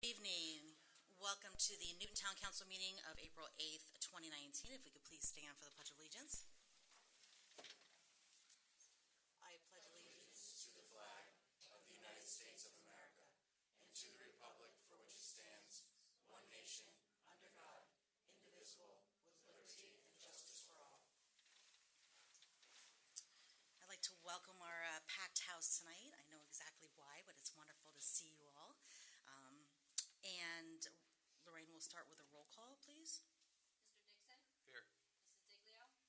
Evening. Welcome to the Newton Town Council meeting of April 8th, 2019. If we could please stand for the Pledge of Allegiance. I pledge allegiance To the flag of the United States of America and to the republic for which it stands, one nation, under God, indivisible, with liberty and justice for all. I'd like to welcome our packed house tonight. I know exactly why, but it's wonderful to see you all. And Lorraine will start with a roll call, please. Mr. Dixon? Here. Mrs. Diglio? Here.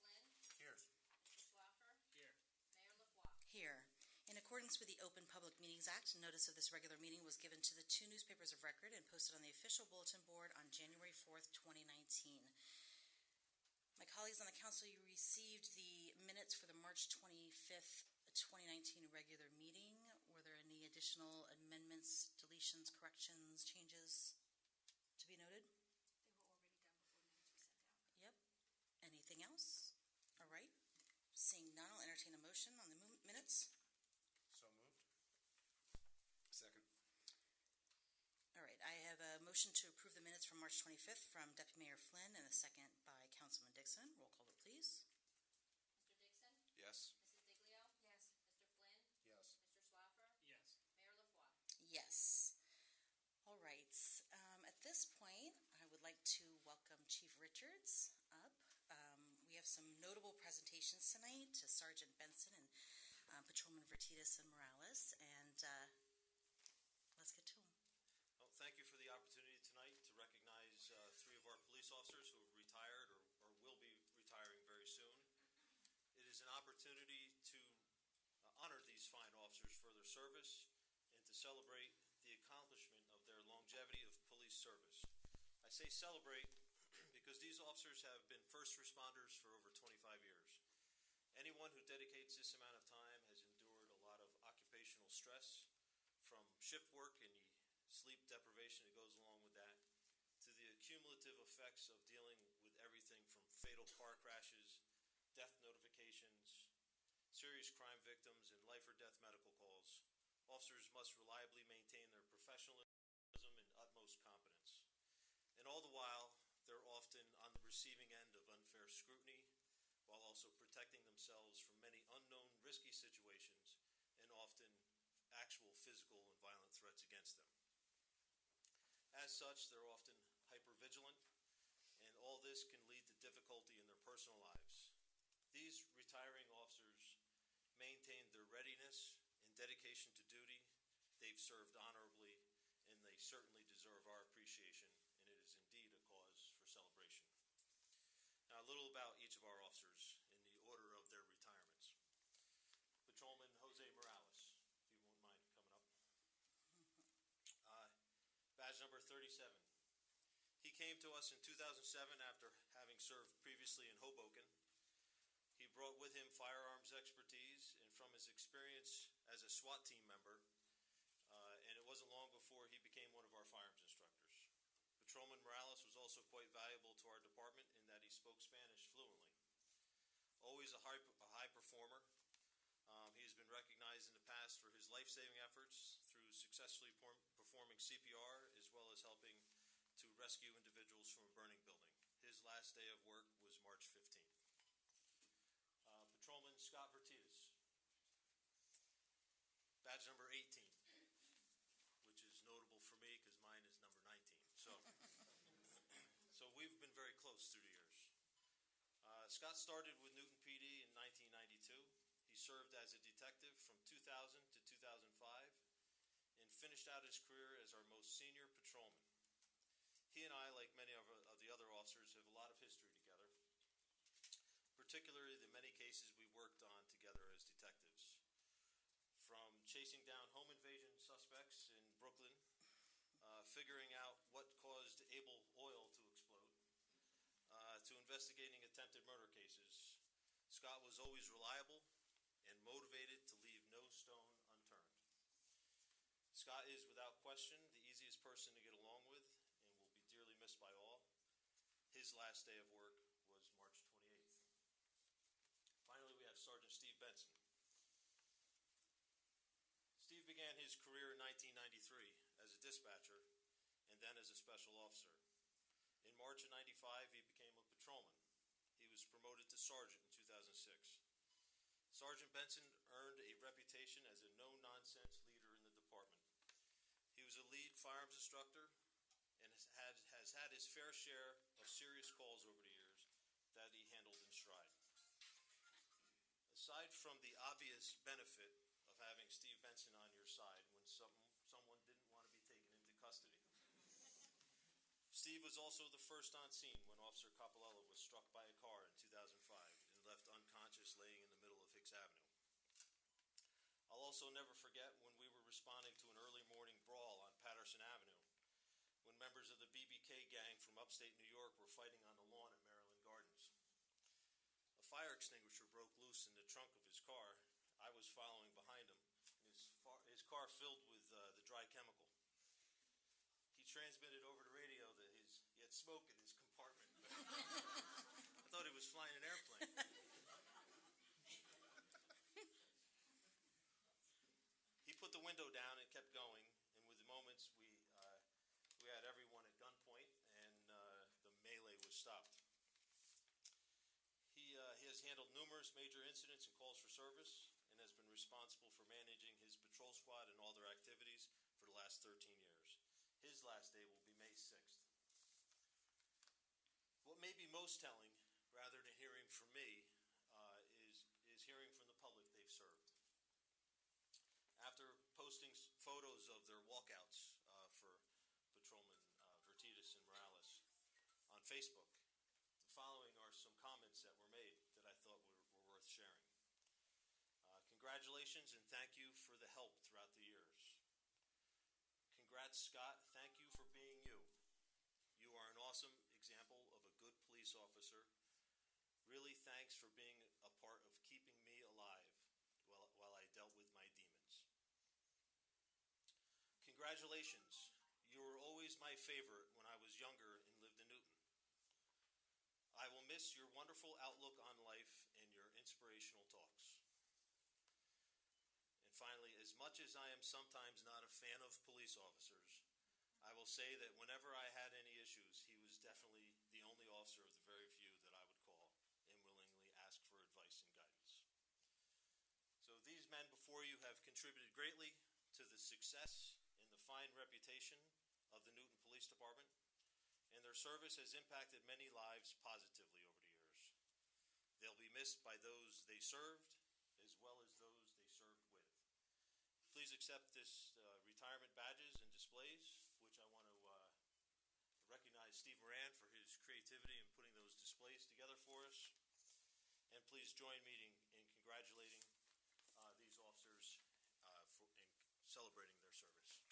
Mr. Flynn? Here. Mr. Schwaffer? Here. Mayor LaFois? Here. In accordance with the Open Public Meetings Act, notice of this regular meeting was given to the two newspapers of record and posted on the official bulletin board on January 4th, 2019. My colleagues on the council, you received the minutes for the March 25th, 2019 regular meeting. Were there any additional amendments, deletions, corrections, changes to be noted? They were already done before minutes were sent out. Yep. Anything else? All right. Seeing none, I'll entertain a motion on the minutes. So moved. Second. All right. I have a motion to approve the minutes from March 25th from Deputy Mayor Flynn and a second by Councilman Dixon. Roll call, please. Mr. Dixon? Yes. Mrs. Diglio? Yes. Mr. Flynn? Yes. Mr. Schwaffer? Yes. Mayor LaFois? Yes. All right. At this point, I would like to welcome Chief Richards up. We have some notable presentations tonight to Sergeant Benson and Patrolman Vertitas and Morales, and let's get to them. Well, thank you for the opportunity tonight to recognize three of our police officers who have retired or will be retiring very soon. It is an opportunity to honor these fine officers for their service and to celebrate the accomplishment of their longevity of police service. I say celebrate because these officers have been first responders for over 25 years. Anyone who dedicates this amount of time has endured a lot of occupational stress, from shift work and the sleep deprivation that goes along with that, to the cumulative effects of dealing with everything from fatal car crashes, death notifications, serious crime victims, and life or death medical calls. Officers must reliably maintain their professionalism and utmost competence. And all the while, they're often on the receiving end of unfair scrutiny, while also protecting themselves from many unknown risky situations and often actual physical and violent threats against them. As such, they're often hypervigilant, and all this can lead to difficulty in their personal lives. These retiring officers maintain their readiness and dedication to duty. They've served honorably, and they certainly deserve our appreciation, and it is indeed a cause for celebration. Now, a little about each of our officers in the order of their retirements. Patrolman Jose Morales, if you won't mind coming up. Badge number 37. He came to us in 2007 after having served previously in Hoboken. He brought with him firearms expertise, and from his experience as a SWAT team member, and it wasn't long before he became one of our firearms instructors. Patrolman Morales was also quite valuable to our department in that he spoke Spanish fluently. Always a high performer, he has been recognized in the past for his life-saving efforts through successfully performing CPR, as well as helping to rescue individuals from a burning building. His last day of work was March 15th. Patrolman Scott Vertitas, badge number 18, which is notable for me because mine is number 19. So we've been very close through the years. Scott started with Newton PD in 1992. He served as a detective from 2000 to 2005 and finished out his career as our most senior patrolman. He and I, like many of the other officers, have a lot of history together, particularly the many cases we worked on together as detectives. From chasing down home invasion suspects in Brooklyn, figuring out what caused Able Oil to explode, to investigating attempted murder cases, Scott was always reliable and motivated to leave no stone unturned. Scott is, without question, the easiest person to get along with and will be dearly missed by all. His last day of work was March 28th. Finally, we have Sergeant Steve Benson. Steve began his career in 1993 as a dispatcher and then as a special officer. In March of '95, he became a patrolman. He was promoted to sergeant in 2006. Sergeant Benson earned a reputation as a no-nonsense leader in the department. He was a lead firearms instructor and has had his fair share of serious calls over the years that he handled in stride. Aside from the obvious benefit of having Steve Benson on your side when someone didn't want to be taken into custody, Steve was also the first on scene when Officer Cappelella was struck by a car in 2005 and left unconscious laying in the middle of Hicks Avenue. I'll also never forget when we were responding to an early morning brawl on Patterson Avenue when members of the BBK gang from upstate New York were fighting on the lawn at Maryland Gardens. A fire extinguisher broke loose in the trunk of his car. I was following behind him, and his car filled with the dry chemical. He transmitted over the radio that he had smoke in his compartment. I thought he was flying an airplane. He put the window down and kept going, and within moments we had everyone at gunpoint, and the melee was stopped. He has handled numerous major incidents and calls for service and has been responsible for managing his patrol squad and all their activities for the last 13 years. His last day will be May 6th. What may be most telling, rather than hearing from me, is hearing from the public they've served. After posting photos of their walkouts for Patrolman Vertitas and Morales on Facebook, the following are some comments that were made that I thought were worth sharing. Congratulations and thank you for the help throughout the years. Congrats, Scott. Thank you for being you. You are an awesome example of a good police officer. Really thanks for being a part of keeping me alive while I dealt with my demons. Congratulations. You were always my favorite when I was younger and lived in Newton. I will miss your wonderful outlook on life and your inspirational talks. And finally, as much as I am sometimes not a fan of police officers, I will say that whenever I had any issues, he was definitely the only officer of the very few that I would call and willingly ask for advice and guidance. So these men before you have contributed greatly to the success and the fine reputation of the Newton Police Department, and their service has impacted many lives positively over the years. They'll be missed by those they served, as well as those they served with. Please accept this retirement badges and displays, which I want to recognize Steve Moran for his creativity in putting those displays together for us. And please join me in congratulating these officers in celebrating their service.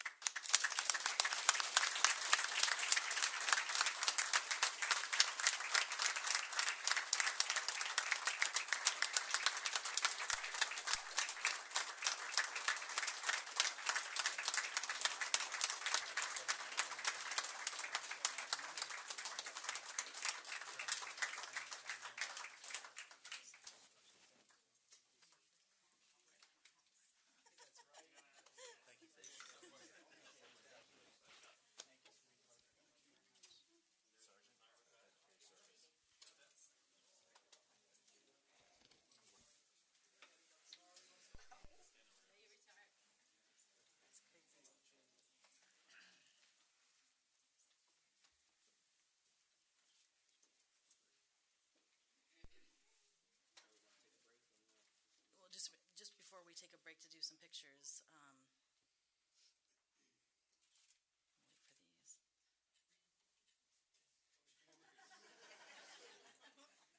Well, just before we take a break to do some pictures,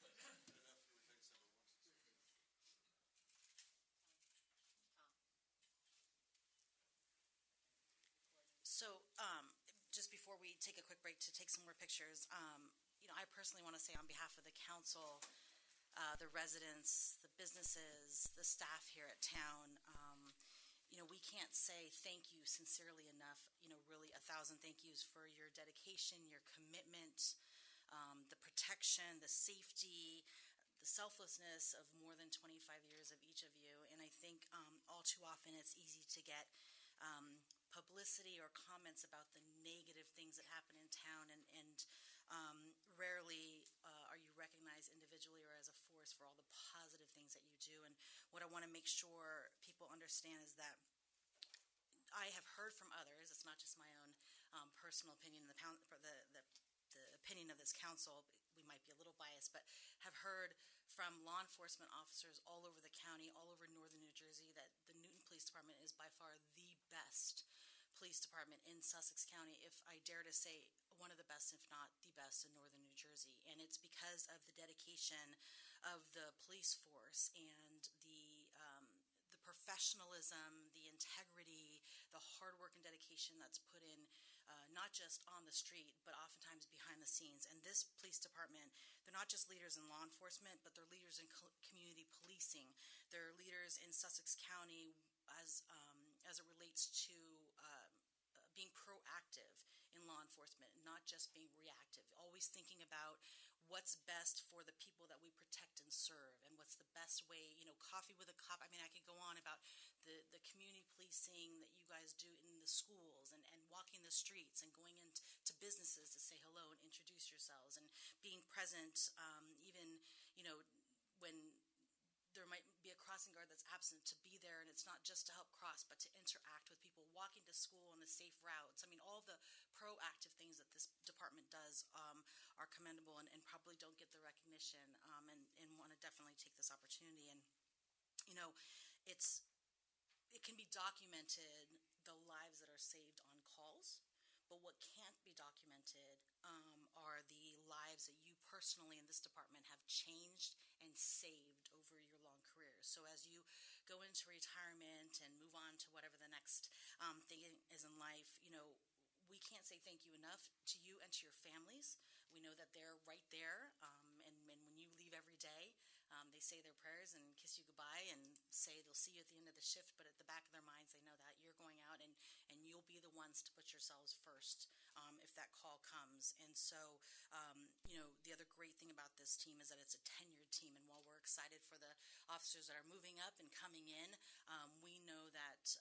wait for these. So, just before we take a quick break to take some more pictures, I personally want to say on behalf of the council, the residents, the businesses, the staff here at town, we can't say thank you sincerely enough. Really 1,000 thank yous for your dedication, your commitment, the protection, the safety, the selflessness of more than 25 years of each of you. And I think all too often it's easy to get publicity or comments about the negative things that happen in town, and rarely are you recognized individually or as a force for all the positive things that you do. And what I want to make sure people understand is that I have heard from others. It's not just my own personal opinion. The opinion of this council, we might be a little biased, but have heard from law enforcement officers all over the county, all over northern New Jersey, that the Newton Police Department is by far the best police department in Sussex County, if I dare to say one of the best, if not the best, in northern New Jersey. And it's because of the dedication of the police force and the professionalism, the integrity, the hard work and dedication that's put in, not just on the street, but oftentimes behind the scenes. And this police department, they're not just leaders in law enforcement, but they're leaders in community policing. They're leaders in Sussex County as it relates to being proactive in law enforcement, not just being reactive, always thinking about what's best for the people that we protect and serve, and what's the best way, coffee with a cop. I mean, I could go on about the community policing that you guys do in the schools, and walking the streets and going into businesses to say hello and introduce yourselves, and being present, even, when there might be a crossing guard that's absent, to be there, and it's not just to help cross, but to interact with people, walking to school on the safe routes. I mean, all the proactive things that this department does are commendable, and probably don't get the recognition, and want to definitely take this opportunity. And it can be documented, the lives that are saved on calls, but what can't be documented are the lives that you personally in this department have changed and saved over your long careers. So as you go into retirement and move on to whatever the next thing is in life, we can't say thank you enough to you and to your families. We know that they're right there, and when you leave every day, they say their prayers and kiss you goodbye and say they'll see you at the end of the shift, but at the back of their minds, they know that you're going out, and you'll be the ones to put yourselves first if that call comes. And so, the other great thing about this team is that it's a tenured team, and while we're excited for the officers that are moving up and coming in, we know that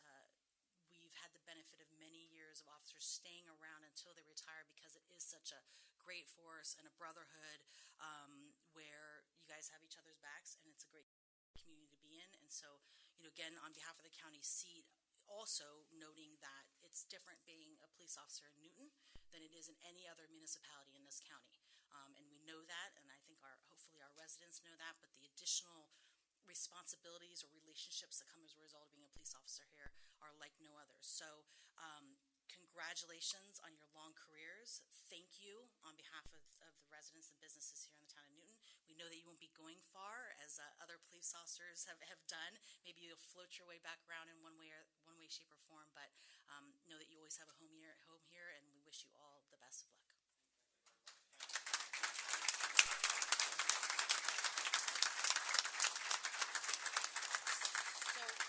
we've had the benefit of many years of officers staying around until they retire, because it is such a great force and a brotherhood where you guys have each other's backs, and it's a great community to be in. And so, again, on behalf of the county seat, also noting that it's different being a police officer in Newton than it is in any other municipality in this county. And we know that, and I think hopefully our residents know that, but the additional responsibilities or relationships that come as a result of being a police officer here are like no others. So congratulations on your long careers. Thank you on behalf of the residents and businesses here in the town of Newton. We know that you won't be going far, as other police officers have done. Maybe you'll float your way back around in one way, shape, or form, but know that you always have a home here, and we wish you all the best of luck.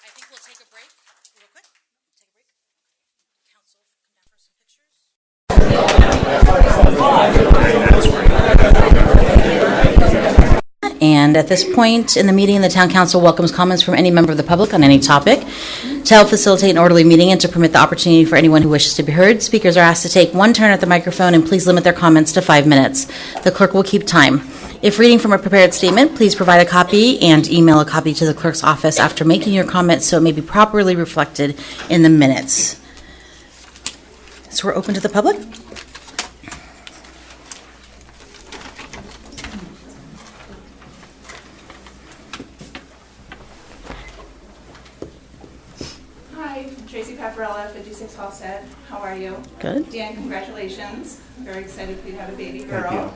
I think we'll take a break real quick. Take a break. Council, come down for some pictures. And at this point in the meeting, the Town Council welcomes comments from any member of the public on any topic. To help facilitate an orderly meeting and to permit the opportunity for anyone who wishes to be heard, speakers are asked to take one turn at the microphone, and please limit their comments to 5 minutes. The clerk will keep time. If reading from a prepared statement, please provide a copy and email a copy to the clerk's office after making your comments so it may be properly reflected in the minutes. So we're open to the public. Hi, Tracy Paparella, 56 Halstead. How are you? Good. Dan, congratulations. Very excited for you to have a baby girl.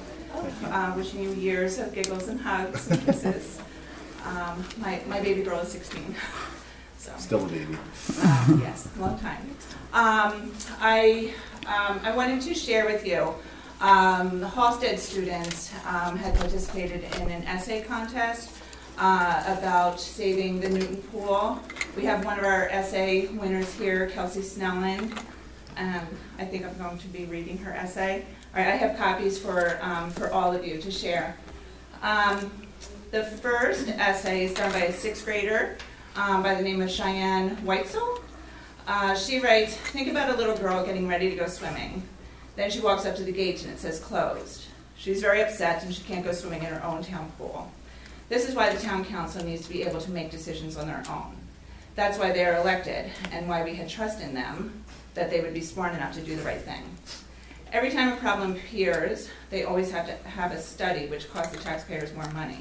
Wishing you years of giggles and hugs and kisses. My baby girl is 16. So. Still a baby. Yes, long time. I wanted to share with you, the Halstead students had participated in an essay contest about saving the Newton Pool. We have one of our essay winners here, Kelsey Snellen. I think I'm going to be reading her essay. All right, I have copies for all of you to share. The first essay is done by a 6th grader by the name of Cheyenne Weitzel. She writes, think about a little girl getting ready to go swimming. Then she walks up to the gate and it says closed. She's very upset and she can't go swimming in her own town pool. This is why the town council needs to be able to make decisions on their own. That's why they are elected and why we had trust in them that they would be smart enough to do the right thing. Every time a problem appears, they always have to have a study which costs the taxpayers more money.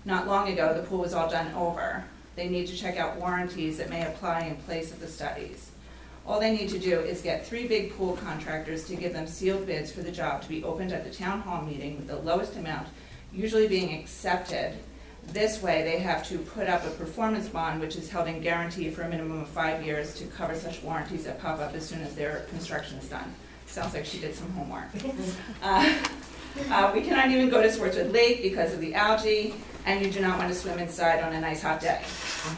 Not long ago, the pool was all done over. They need to check out warranties that may apply in place of the studies. All they need to do is get 3 big pool contractors to give them sealed bids for the job to be opened at the town hall meeting with the lowest amount usually being accepted. This way, they have to put up a performance bond, which is held in guarantee for a minimum of 5 years to cover such warranties that pop up as soon as their construction is done. Sounds like she did some homework. We cannot even go to Swartzwood Lake because of the algae, and you do not want to swim inside on a nice hot day.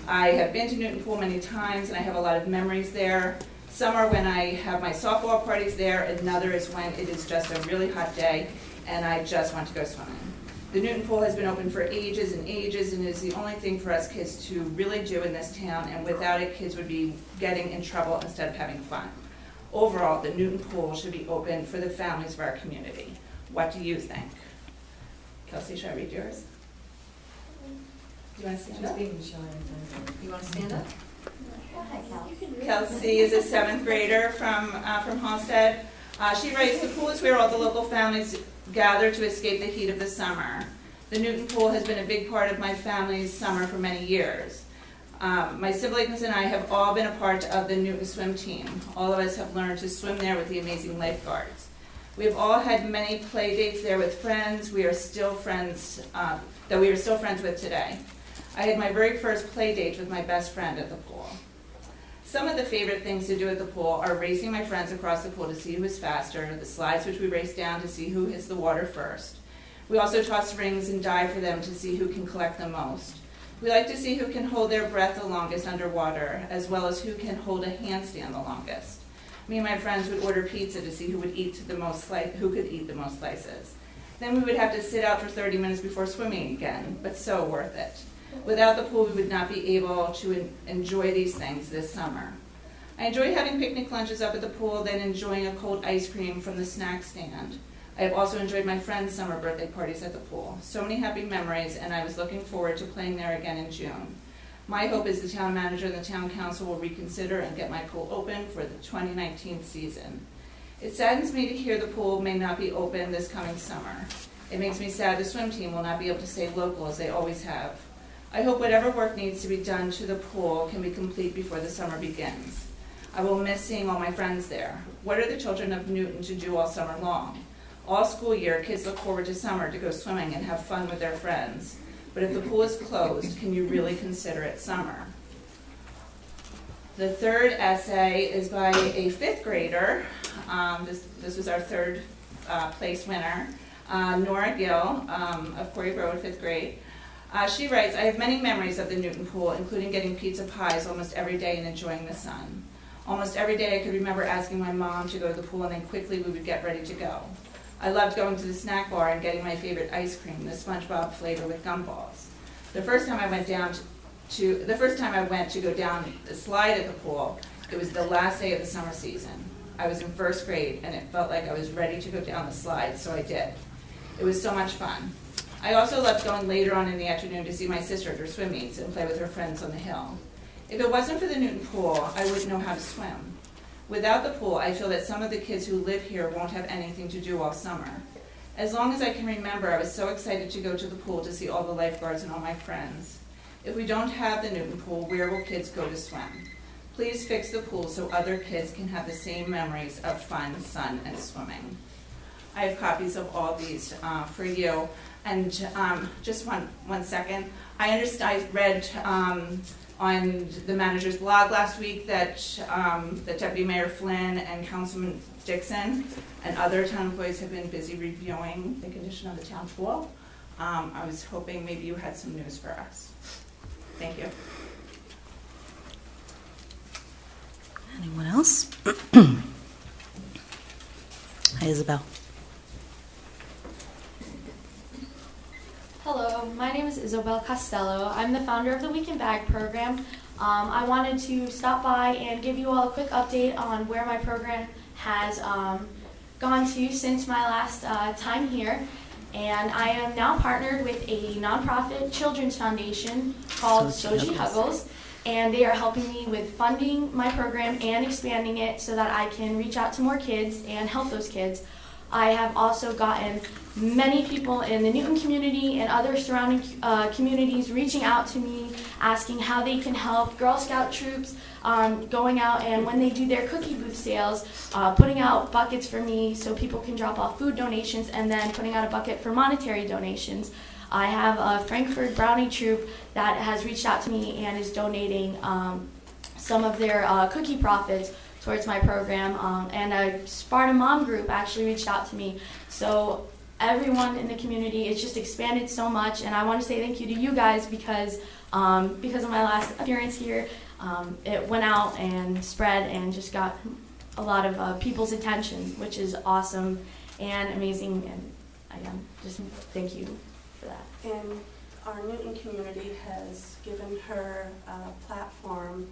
I have been to Newton Pool many times, and I have a lot of memories there. Some are when I have my softball parties there, another is when it is just a really hot day, and I just want to go swimming. The Newton Pool has been open for ages and ages, and it is the only thing for us kids to really do in this town, and without it, kids would be getting in trouble instead of having fun. Overall, the Newton Pool should be open for the families of our community. What do you think? Kelsey, should I read yours? Do you want to stand up? You want to stand up? Kelsey is a 7th grader from Halsted. She writes, the pool is where all the local families gather to escape the heat of the summer. The Newton Pool has been a big part of my family's summer for many years. My siblings and I have all been a part of the Newton swim team. All of us have learned to swim there with the amazing lifeguards. We have all had many play dates there with friends we are still friends, that we are still friends with today. I had my very first play date with my best friend at the pool. Some of the favorite things to do at the pool are racing my friends across the pool to see who is faster, the slides which we race down to see who hits the water first. We also toss rings and dive for them to see who can collect the most. We like to see who can hold their breath the longest underwater, as well as who can hold a handstand the longest. Me and my friends would order pizza to see who could eat the most slices. Then we would have to sit out for 30 minutes before swimming again, but so worth it. Without the pool, we would not be able to enjoy these things this summer. I enjoy having picnic lunches up at the pool, then enjoying a cold ice cream from the snack stand. I have also enjoyed my friends' summer birthday parties at the pool. So many happy memories, and I was looking forward to playing there again in June. My hope is the town manager and the town council will reconsider and get my pool open for the 2019 season. It saddens me to hear the pool may not be open this coming summer. It makes me sad the swim team will not be able to stay local as they always have. I hope whatever work needs to be done to the pool can be complete before the summer begins. I will miss seeing all my friends there. What are the children of Newton to do all summer long? All school year, kids look forward to summer to go swimming and have fun with their friends. But if the pool is closed, can you really consider it summer? The third essay is by a 5th grader. This was our 3rd place winner, Nora Gill of Quarry Road, 5th grade. She writes, I have many memories of the Newton Pool, including getting pizza pies almost every day and enjoying the sun. Almost every day I could remember asking my mom to go to the pool and then quickly we would get ready to go. I loved going to the snack bar and getting my favorite ice cream, the SpongeBob flavor with gumballs. The first time I went to go down the slide at the pool, it was the last day of the summer season. I was in 1st grade and it felt like I was ready to go down the slide, so I did. It was so much fun. I also loved going later on in the afternoon to see my sister at her swim meets and play with her friends on the hill. If it wasn't for the Newton Pool, I wouldn't know how to swim. Without the pool, I feel that some of the kids who live here won't have anything to do all summer. As long as I can remember, I was so excited to go to the pool to see all the lifeguards and all my friends. If we don't have the Newton Pool, where will kids go to swim? Please fix the pool so other kids can have the same memories of fun, sun, and swimming. I have copies of all these for you. And just one second. I read on the manager's blog last week that Deputy Mayor Flynn and Councilman Dixon and other town employees have been busy reviewing the condition of the town pool. I was hoping maybe you had some news for us. Thank you. Anyone else? Hi, Isabel. Hello, my name is Isabel Costello. I'm the founder of the Weekend Bag program. I wanted to stop by and give you all a quick update on where my program has gone to since my last time here. And I am now partnered with a nonprofit children's foundation called Soji Huggles, and they are helping me with funding my program and expanding it so that I can reach out to more kids and help those kids. I have also gotten many people in the Newton community and other surrounding communities reaching out to me, asking how they can help. Girl Scout troops going out, and when they do their cookie booth sales, putting out buckets for me so people can drop off food donations, and then putting out a bucket for monetary donations. I have a Frankfurt Brownie troop that has reached out to me and is donating some of their cookie profits towards my program, and a Sparta Mom group actually reached out to me. So everyone in the community, it's just expanded so much, and I want to say thank you to you guys because of my last appearance here, it went out and spread and just got a lot of people's attention, which is awesome and amazing, and I just thank you for that. And our Newton community has given her a platform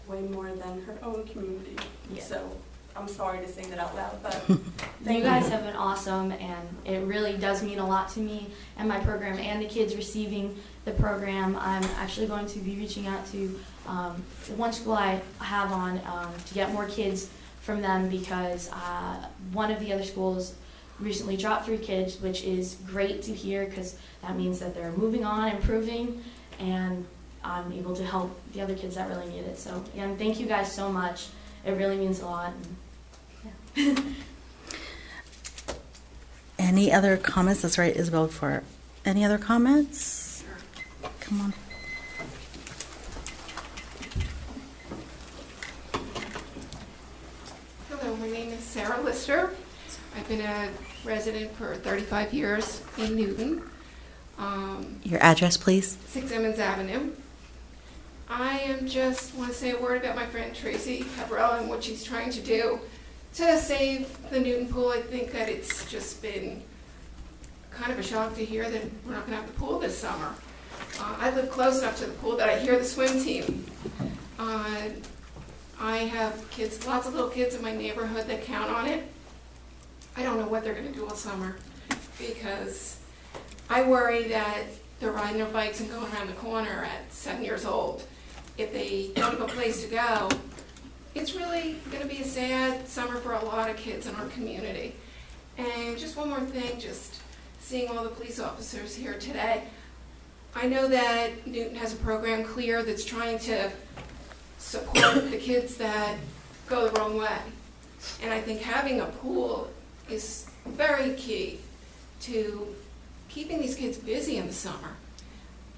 way more than her own community. Yeah. So I'm sorry to say that out loud, but You guys have been awesome, and it really does mean a lot to me and my program and the kids receiving the program. I'm actually going to be reaching out to one school I have on to get more kids from them because one of the other schools recently dropped 3 kids, which is great to hear because that means that they're moving on, improving, and I'm able to help the other kids that really need it. So again, thank you guys so much. It really means a lot. And, yeah. Any other comments? That's right, Isabel, for any other comments? Come on. Hello, my name is Sarah Lister. I've been a resident for 35 years in Newton. Your address, please. 6 Emmons Avenue. I just want to say a word about my friend Tracy Cabral and what she's trying to do to save the Newton pool. I think that it's just been kind of a shock to hear that we're not going to have the pool this summer. I live close enough to the pool that I hear the swim team. I have kids, lots of little kids in my neighborhood that count on it. I don't know what they're going to do all summer because I worry that they're riding their bikes and going around the corner at 7 years old. If they don't have a place to go, it's really going to be a sad summer for a lot of kids in our community. And just one more thing, just seeing all the police officers here today. I know that Newton has a program, CLEAR, that's trying to support the kids that go the wrong way. And I think having a pool is very key to keeping these kids busy in the summer.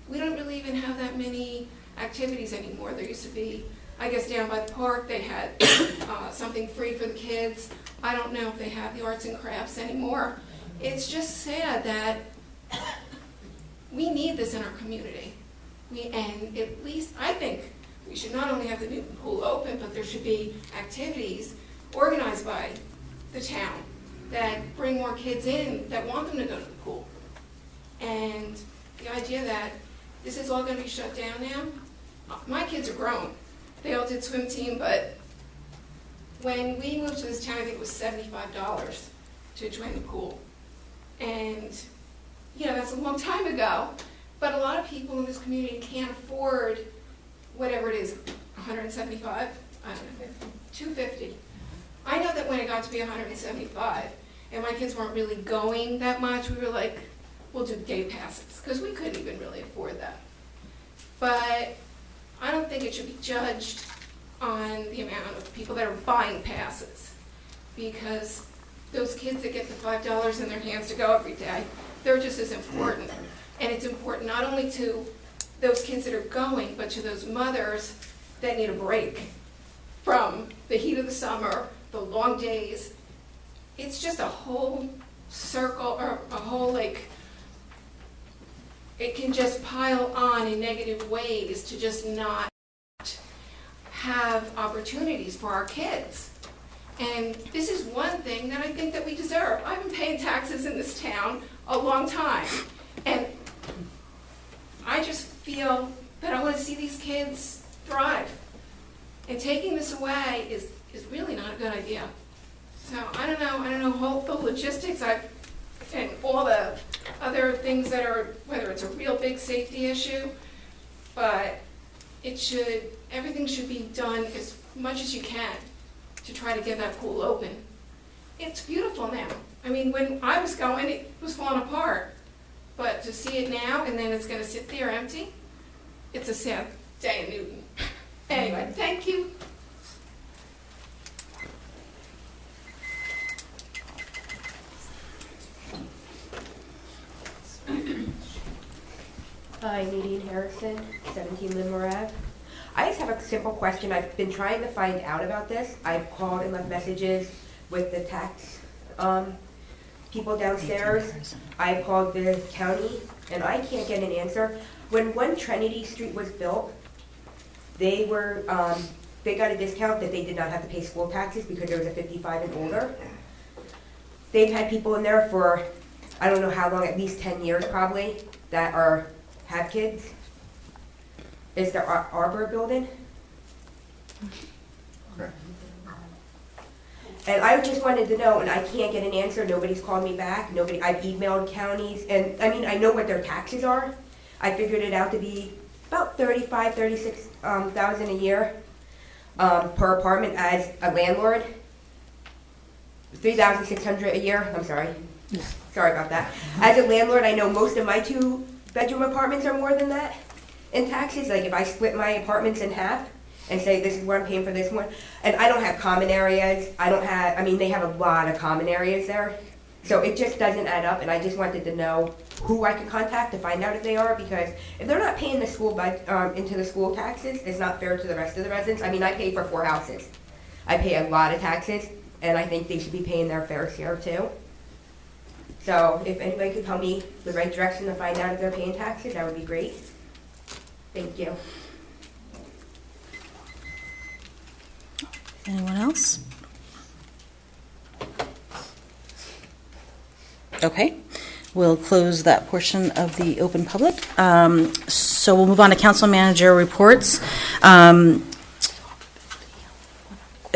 We don't really even have that many activities anymore. There used to be, I guess down by the park, they had something free for the kids. I don't know if they have the arts and crafts anymore. It's just sad that we need this in our community. And at least I think we should not only have the Newton pool open, but there should be activities organized by the town that bring more kids in that want them to go to the pool. And the idea that this is all going to be shut down now, my kids are grown. They all did swim team, but when we moved to this town, I think it was $75 to join the pool. And, you know, that's a long time ago, but a lot of people in this community can't afford whatever it is, $175, I don't know, $250. I know that when it got to be $175, and my kids weren't really going that much, we were like, we'll do day passes, because we couldn't even really afford that. But I don't think it should be judged on the amount of people that are buying passes, because those kids that get the $5 in their hands to go every day, they're just as important. And it's important not only to those kids that are going, but to those mothers that need a break from the heat of the summer, the long days. It's just a whole circle, or a whole, like, it can just pile on in negative ways to just not have opportunities for our kids. And this is one thing that I think that we deserve. I've been paying taxes in this town a long time, and I just feel but I want to see these kids thrive. And taking this away is really not a good idea. So I don't know the logistics and all the other things that are, whether it's a real big safety issue, but everything should be done as much as you can to try to get that pool open. It's beautiful now. I mean, when I was going, it was falling apart. But to see it now and then it's going to sit there empty, it's a sad day in Newton. Anyway, thank you. Hi, Nadine Harrison, 17 Linmore Ave. I just have a simple question. I've been trying to find out about this. I've called and left messages with the tax people downstairs. I called the county, and I can't get an answer. When 1 Trinity Street was built, they got a discount that they did not have to pay school taxes because there was a 55 and older. They've had people in there for, I don't know how long, at least 10 years probably, that have kids. Is the Arbor building? And I just wanted to know, and I can't get an answer. Nobody's called me back. I've emailed counties, and I mean, I know what their taxes are. I figured it out to be about $36,000 a year per apartment as a landlord. $3,600 a year. I'm sorry. Sorry about that. As a landlord, I know most of my 2-bedroom apartments are more than that in taxes. Like if I split my apartments in half and say this is what I'm paying for this one, and I don't have common areas. They have a lot of common areas there. So it just doesn't add up, and I just wanted to know who I could contact to find out if they are, because if they're not paying the school into the school taxes, it's not fair to the rest of the residents. I mean, I pay for 4 houses. I pay a lot of taxes, and I think they should be paying their fair share too. So if anybody could tell me the right direction to find out if they're paying taxes, that would be great. Thank you. Anyone else? Okay, we'll close that portion of the open public. So we'll move on to council manager reports. A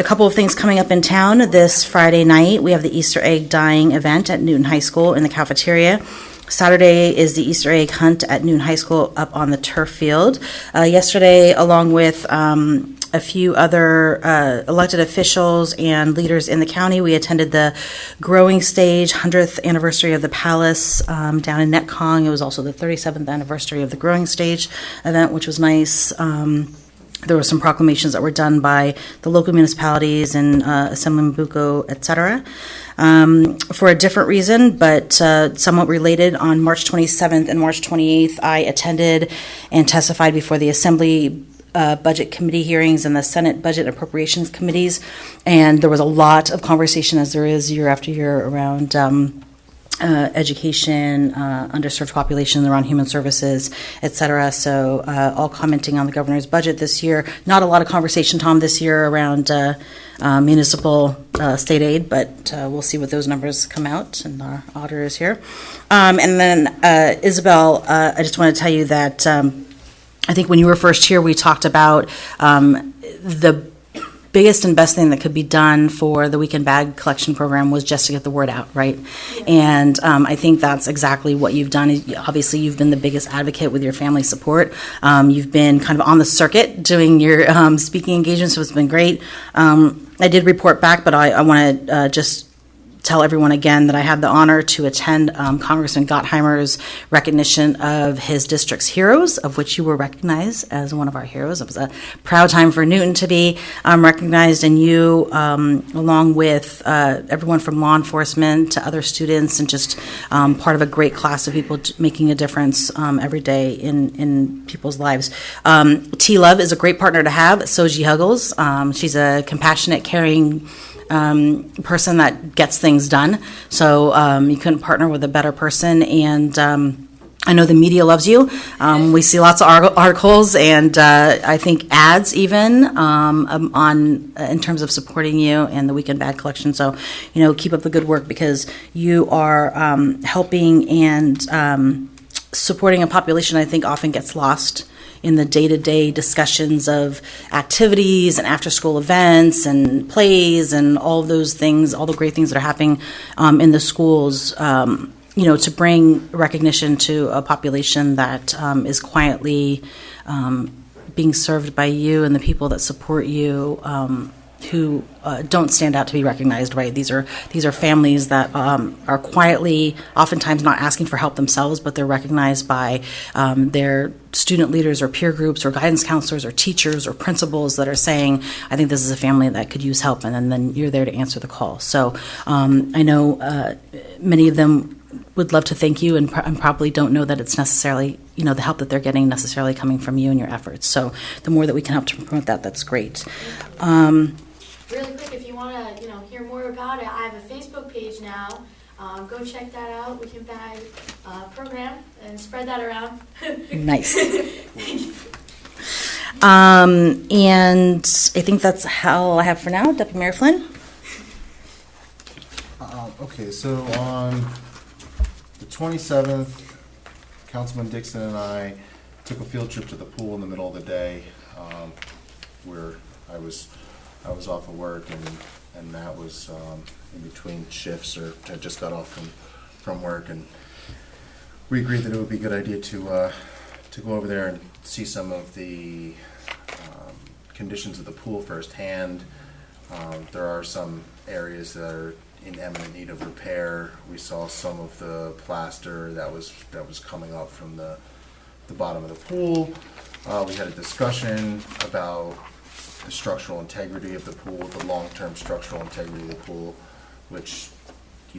couple of things coming up in town this Friday night. We have the Easter egg dyeing event at Newton High School in the cafeteria. Saturday is the Easter egg hunt at Newton High School up on the turf field. Yesterday, along with a few other elected officials and leaders in the county, we attended the Growing Stage 100th anniversary of the Palace down in Netcong. It was also the 37th anniversary of the Growing Stage event, which was nice. There were some proclamations that were done by the local municipalities and Assemblyman Bucco, et cetera. For a different reason, but somewhat related, on March 27th and March 28th, I attended and testified before the Assembly Budget Committee hearings and the Senate Budget Appropriations Committees, and there was a lot of conversation, as there is year after year, around education, underserved population, around human services, et cetera. So all commenting on the governor's budget this year. Not a lot of conversation, Tom, this year around municipal state aid, but we'll see what those numbers come out, and our auditor is here. And then Isabel, I just want to tell you that I think when you were first here, we talked about the biggest and best thing that could be done for the weekend bag collection program was just to get the word out, right? Yeah. And I think that's exactly what you've done. Obviously, you've been the biggest advocate with your family support. You've been kind of on the circuit doing your speaking engagements, so it's been great. I did report back, but I want to just tell everyone again that I had the honor to attend Congressman Gottheimer's recognition of his district's heroes, of which you were recognized as one of our heroes. It was a proud time for Newton to be recognized, and you, along with everyone from law enforcement to other students, and just part of a great class of people making a difference every day in people's lives. T-Love is a great partner to have. So is G. Huggles. She's a compassionate, caring person that gets things done. So you couldn't partner with a better person. And I know the media loves you. We see lots of articles and I think ads even on in terms of supporting you and the Weekend Bag Collection. So, keep up the good work, because you are helping and supporting a population I think often gets lost in the day-to-day discussions of activities and after-school events and plays and all of those things, all the great things that are happening in the schools, to bring recognition to a population that is quietly being served by you and the people that support you, who don't stand out to be recognized, right? These are families that are quietly, oftentimes not asking for help themselves, but they're recognized by their student leaders or peer groups or guidance counselors or teachers or principals that are saying, I think this is a family that could use help, and then you're there to answer the call. So I know many of them would love to thank you and probably don't know that it's necessarily, the help that they're getting necessarily coming from you and your efforts. So the more that we can help to promote that, that's great. Really quick, if you want to, hear more about it, I have a Facebook page now. Go check that out. We can bag program and spread that around. Nice. And I think that's all I have for now. Deputy Mayor Flynn? Okay, so on the 27th, Councilman Dixon and I took a field trip to the pool in the middle of the day, where I was off of work, and Matt was in between shifts or had just got off from work, and we agreed that it would be a good idea to go over there and see some of the conditions of the pool firsthand. There are some areas that are in eminent need of repair. We saw some of the plaster that was coming up from the bottom of the pool. We had a discussion about the structural integrity of the pool, the long-term structural integrity of the pool, which,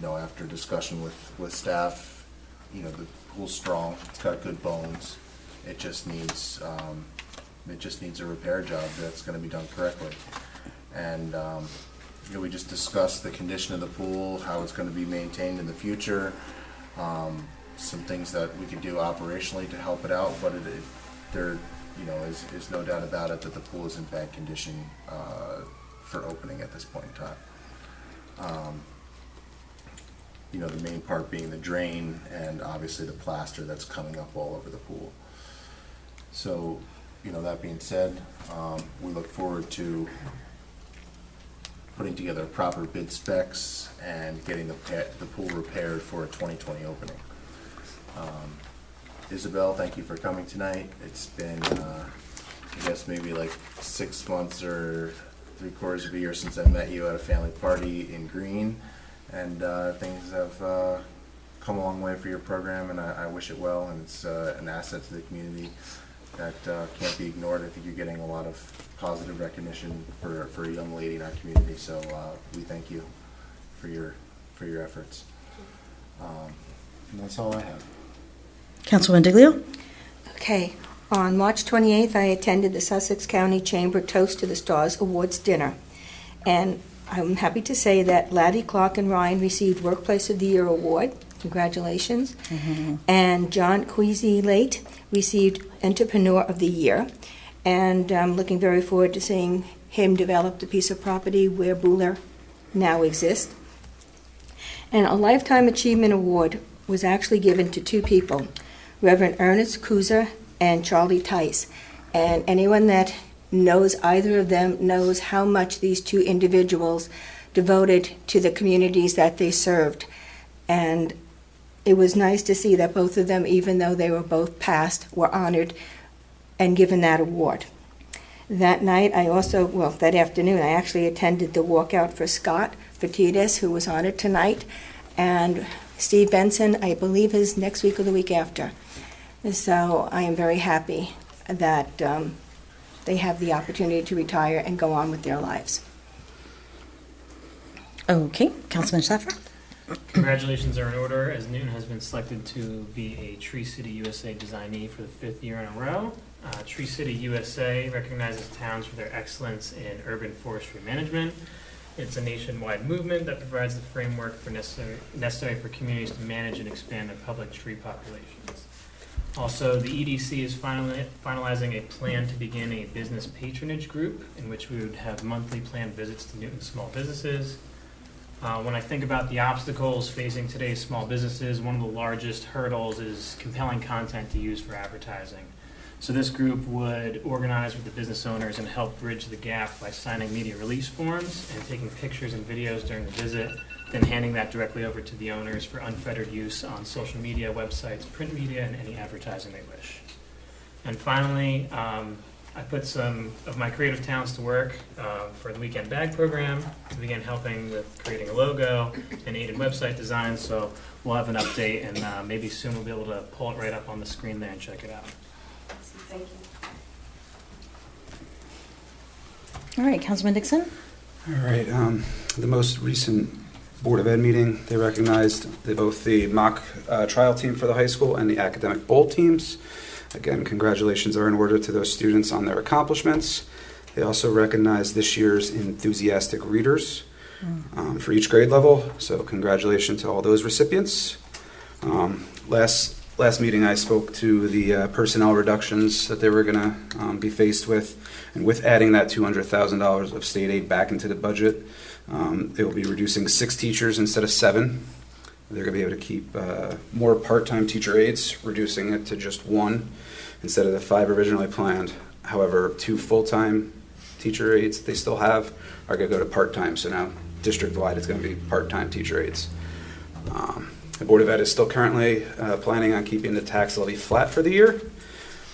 after discussion with staff, the pool's strong. It's got good bones. It just needs a repair job that's going to be done correctly. And we just discussed the condition of the pool, how it's going to be maintained in the future, some things that we could do operationally to help it out, but there is no doubt about it that the pool is in bad condition for opening at this point in time. The main part being the drain and obviously the plaster that's coming up all over the pool. So, that being said, we look forward to putting together proper bid specs and getting the pool repaired for a 2020 opening. Isabel, thank you for coming tonight. It's been, I guess, maybe like 6 months or 3/4 of a year since I met you at a family party in Greene, and things have come a long way for your program, and I wish it well, and it's an asset to the community that can't be ignored. I think you're getting a lot of positive recognition for a young lady in our community, so we thank you for your efforts. And that's all I have. Councilwoman Diglio? Okay. On March 28th, I attended the Sussex County Chamber Toast to the Stars Awards dinner. And I'm happy to say that Laddie, Clark, and Ryan received Workplace of the Year award. Congratulations. Mm-hmm. And John Queasy-Late received Entrepreneur of the Year. And I'm looking very forward to seeing him develop the piece of property where Buller now exists. And a Lifetime Achievement Award was actually given to 2 people, Reverend Ernest Kuzer and Charlie Tice. And anyone that knows either of them knows how much these 2 individuals devoted to the communities that they served. And it was nice to see that both of them, even though they were both passed, were honored and given that award. That night, that afternoon, I actually attended the walkout for Scott Fatides, who was honored tonight, and Steve Benson, I believe, is next week or the week after. So I am very happy that they have the opportunity to retire and go on with their lives. Okay, Councilman Schaffer? Congratulations are in order, as Newton has been selected to be a Tree City USA designee for the 5th year in a row. Tree City USA recognizes towns for their excellence in urban forestry management. It's a nationwide movement that provides the framework necessary for communities to manage and expand their public tree populations. Also, the EDC is finalizing a plan to begin a business patronage group in which we would have monthly planned visits to Newton small businesses. When I think about the obstacles facing today's small businesses, one of the largest hurdles is compelling content to use for advertising. So this group would organize with the business owners and help bridge the gap by signing media release forms and taking pictures and videos during the visit, then handing that directly over to the owners for unfettered use on social media, websites, print media, and any advertising they wish. And finally, I put some of my creative talents to work for the weekend bag program to begin helping with creating a logo and aid in website design. So we'll have an update, and maybe soon we'll be able to pull it right up on the screen there and check it out. Thank you. All right, Councilman Dixon? All right, the most recent Board of Ed meeting, they recognized both the mock trial team for the high school and the academic bowl teams. Again, congratulations are in order to those students on their accomplishments. They also recognized this year's enthusiastic readers for each grade level, so congratulations to all those recipients. Last meeting I spoke to the personnel reductions that they were going to be faced with, and with adding that $200,000 of state aid back into the budget, they will be reducing 6 teachers instead of 7. They're going to be able to keep more part-time teacher aides, reducing it to just 1 instead of the 5 originally planned. However, 2 full-time teacher aides they still have are going to go to part-time, so now district-wide it's going to be part-time teacher aides. The Board of Ed is still currently planning on keeping the tax levy flat for the year.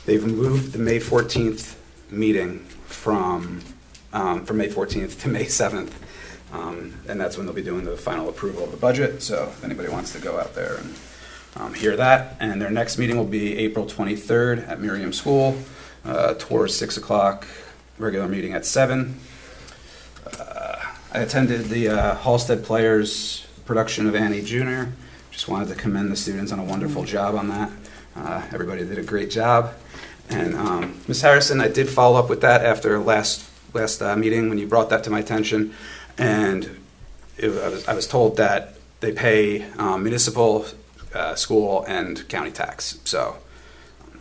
They've moved the May 14th meeting from May 14th to May 7th. And that's when they'll be doing the final approval of the budget. So if anybody wants to go out there and hear that. And their next meeting will be April 23rd at Miriam School, towards 6 o'clock, regular meeting at 7. I attended the Halstead Players production of Annie Jr. Just wanted to commend the students on a wonderful job on that. Everybody did a great job. And Ms. Harrison, I did follow up with that after last meeting when you brought that to my attention. And I was told that they pay municipal, school, and county tax. So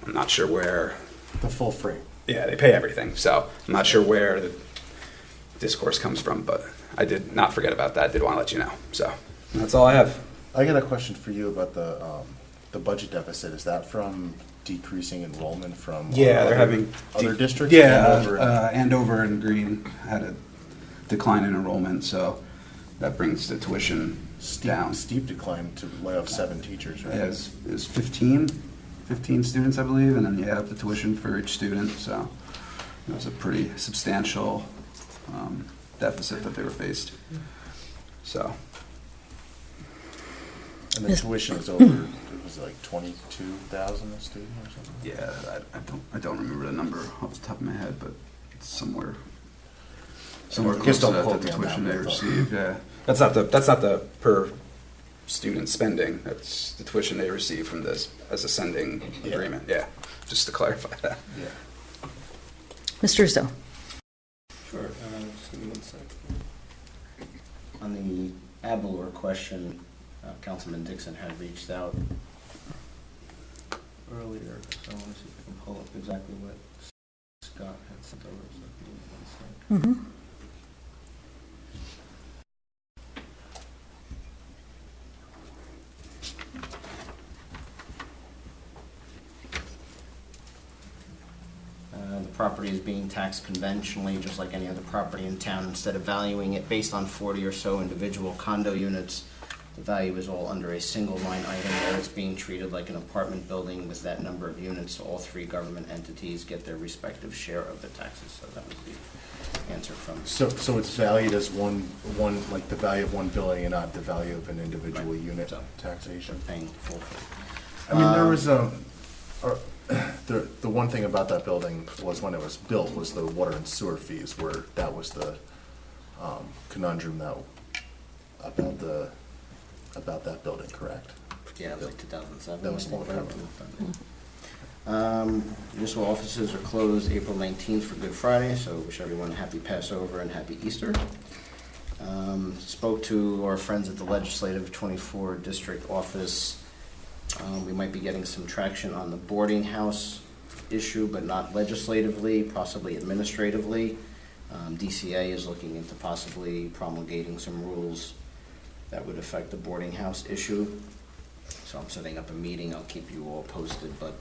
I'm not sure where. The full free. Yeah, they pay everything. So I'm not sure where the discourse comes from, but I did not forget about that. I did want to let you know. So that's all I have. I got a question for you about the budget deficit. Is that from decreasing enrollment from they're having other districts? Yeah, Andover and Green had a decline in enrollment, so that brings the tuition down. Steep decline to lay off 7 teachers, right? Yeah, it was 15 students, I believe, and then you add up the tuition for each student, so it was a pretty substantial deficit that they were faced. So. And the tuition was over, it was like 22,000 a student or something? Yeah, I don't remember the number off the top of my head, but it's somewhere I close guess to don't the quote me on tuition that, they but- received. Yeah, that's not the per student spending. That's the tuition they receive from this as a sending agreement. Yeah, just to clarify that. Yeah. Mr. Russo? Sure, just give me 1 second. On the ad valorem question, Councilman Dixon had reached out earlier, so I want to see if I can pull up exactly what Scott had sent over. So give me 1 second. The property is being taxed conventionally, just like any other property in town. Instead of valuing it based on 40 or so individual condo units, the value is all under a single line item where it's being treated like an apartment building with that number of units. So all 3 government entities get their respective share of the taxes. So that was the answer from. So it's valued as one like the value of one building and not the value of an individual unit So, taxation. paying full. I mean, there was the one thing about that building was when it was built was the water and sewer fees, where that was the conundrum that about that building, correct? Yeah, it was like 2007. That was a long time ago. Municipal offices are closed April 19th for Good Friday, so wish everyone a happy Passover and happy Easter. Spoke to our friends at the Legislative 24 District Office. We might be getting some traction on the boarding house issue, but not legislatively, possibly administratively. DCA is looking into possibly promulgating some rules that would affect the boarding house issue. So I'm setting up a meeting, I'll keep you all posted, but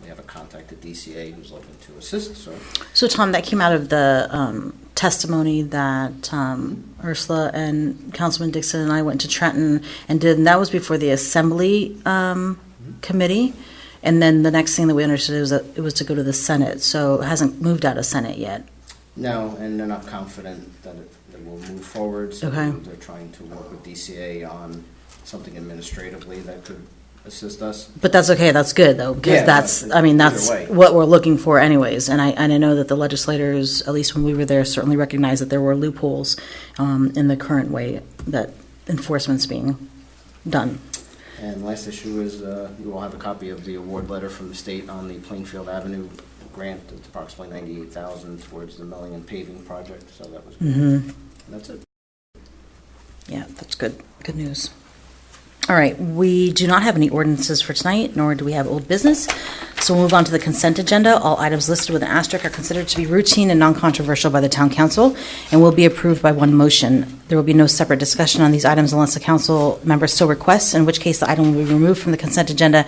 we have a contact at DCA who's looking to assist, so. So Tom, that came out of the testimony that Ursula and Councilman Dixon and I went to Trenton and did, and that was before the Assembly committee. And then the next thing that we understood was that it was to go to the Senate, so it hasn't moved out of Senate yet. No, and they're not confident that it will move forward, so Okay. they're trying to work with DCA on something administratively that could assist us. But that's okay, that's good though, because Yeah, that's, no, I mean, either that's way. what we're looking for anyways. And I know that the legislators, at least when we were there, certainly recognized that there were loopholes in the current way that enforcement's being done. And last issue is you will have a copy of the award letter from the state on the Plainfield Avenue grant. It's approximately $98,000 towards the milling and paving project, so that was good. And that's it. Yeah, that's good, good news. All right, we do not have any ordinances for tonight, nor do we have old business. So we'll move on to the consent agenda. All items listed with an asterisk are considered to be routine and non-controversial by the town council and will be approved by one motion. There will be no separate discussion on these items unless the council member so requests, in which case the item will be removed from the consent agenda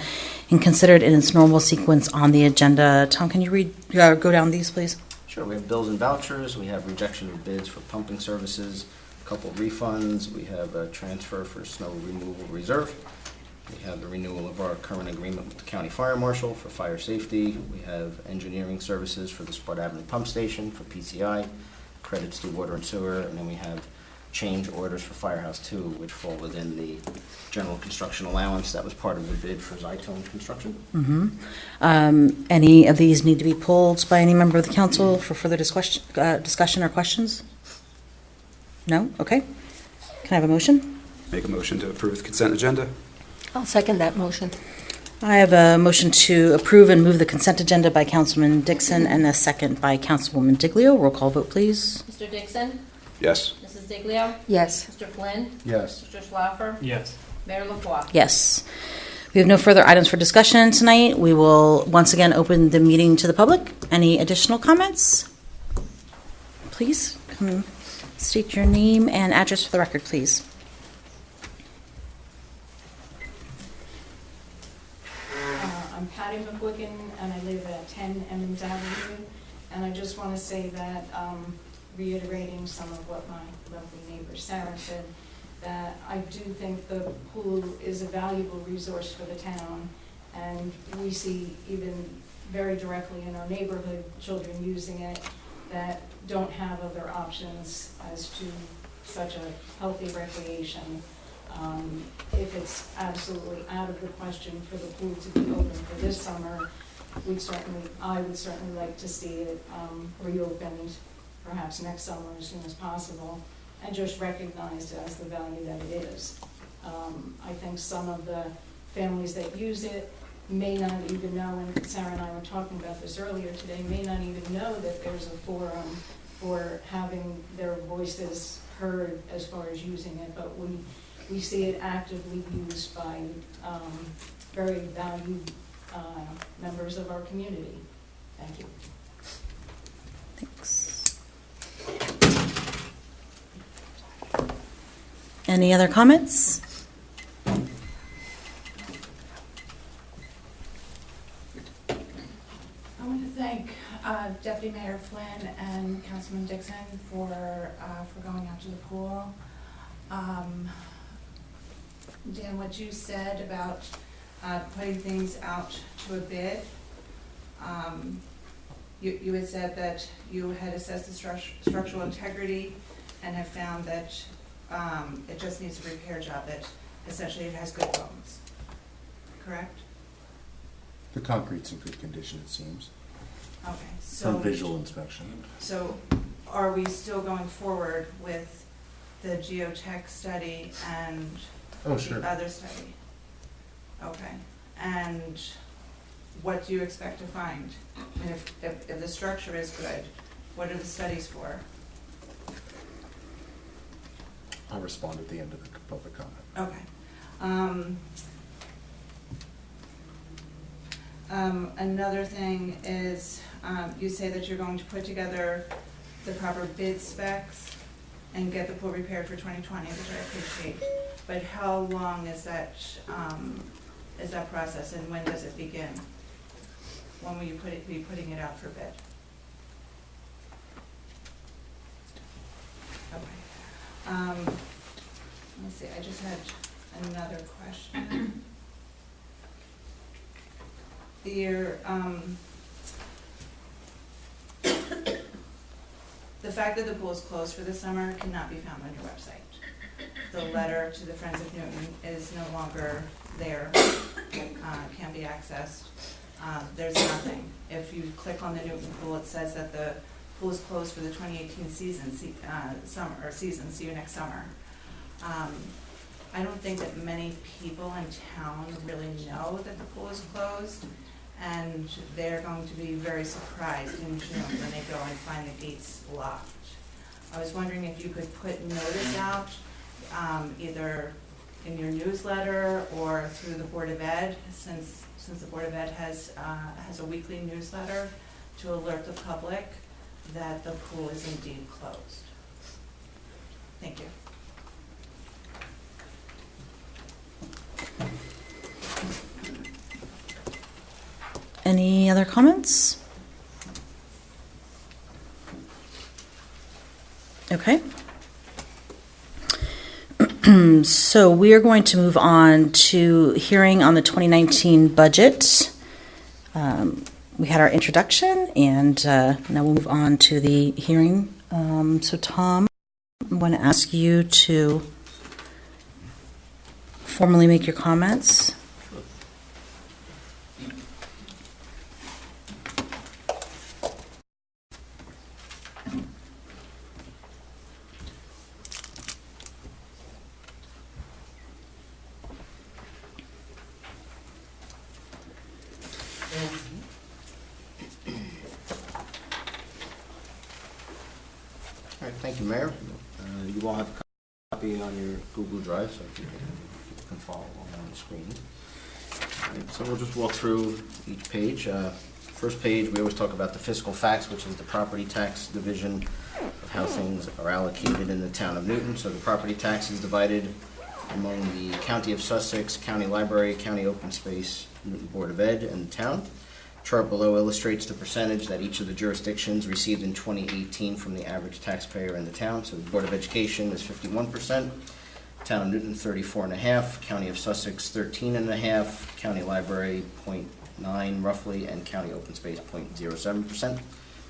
and considered in its normal sequence on the agenda. Tom, can you go down these, please? Sure, we have bills and vouchers, we have rejection of bids for pumping services, a couple refunds, we have a transfer for snow removal reserve, we have the renewal of our current agreement with the county fire marshal for fire safety, we have engineering services for the Sparta Avenue pump station for PCI, credits to water and sewer, and then we have change orders for Firehouse 2, which fall within the general construction allowance that was part of the bid for Zytone construction. Any of these need to be pulled by any member of the council for further discussion or questions? No? Okay. Can I have a motion? Make a motion to approve the consent agenda. I'll second that motion. I have a motion to approve and move the consent agenda by Councilman Dixon and a second by Councilwoman Diglio. Roll call vote, please. Mr. Dixon? Yes. Mrs. Diglio? Yes. Mr. Flynn? Yes. Mr. Schlaffer? Yes. Mayor LaFois? Yes. We have no further items for discussion tonight. We will once again open the meeting to the public. Any additional comments? Please come state your name and address for the record, please. I'm Patty McQuiggan, and I live at 10 Emmons Avenue. And I just want to say that, reiterating some of what my lovely neighbor Sarah said, that I do think the pool is a valuable resource for the town. And we see even very directly in our neighborhood, children using it that don't have other options as to such a healthy recreation. If it's absolutely out of the question for the pool to be open for this summer, I would certainly like to see it reopened perhaps next summer as soon as possible, and just recognized as the value that it is. I think some of the families that use it may not even know, and Sarah and I were talking about this earlier today, may not even know that there's a forum for having their voices heard as far as using it, but we see it actively used by very valued members of our community. Thank you. Thanks. Any other comments? I want to thank Deputy Mayor Flynn and Councilman Dixon for going out to the pool. Dan, what you said about putting things out to a bid, you had said that you had assessed the structural integrity and have found that it just needs a repair job, that essentially it has good bones, correct? The concrete's in good condition, it seems, Okay, so. from visual inspection. So are we still going forward with the geotech study and Oh, sure. the other study? Okay, and what do you expect to find? And if the structure is good, what are the studies for? I'll respond at the end of the public comment. Okay. Another thing is, you say that you're going to put together the proper bid specs and get the pool repaired for 2020, which I appreciate. but how long is that process, and when does it begin? When will you be putting it out for bid? Okay. Let's see, I just had another question. The fact that the pool is closed for the summer cannot be found on your website. The letter to the Friends of Newton is no longer there, can't be accessed. There's nothing. If you click on the Newton pool, it says that the pool is closed for the 2018 season. See you next summer. I don't think that many people in town really know that the pool is closed, and they're going to be very surprised in June when they go and find the gates locked. I was wondering if you could put notice out, either in your newsletter or through the Board of Ed, since the Board of Ed has a weekly newsletter, to alert the public that the pool is indeed closed. Thank you. Any other comments? Okay. So we are going to move on to hearing on the 2019 budget. We had our introduction, and now we'll move on to the hearing. So Tom, I'm going to ask you to formally make your comments. All right, thank you, Mayor. You all have a copy on your Google Drive, so if you can follow along on the screen. All right, so we'll just walk through each page. First page, we always talk about the fiscal facts, which is the property tax division of how things are allocated in the town of Newton. So the property tax is divided among the County of Sussex, County Library, County Open Space, Newton Board of Ed, and the town. Chart below illustrates the percentage that each of the jurisdictions received in 2018 from the average taxpayer in the town. So the Board of Education is 51%, Town of Newton 34.5%, County of Sussex 13.5%, County Library 0.9% roughly, and County Open Space 0.07%.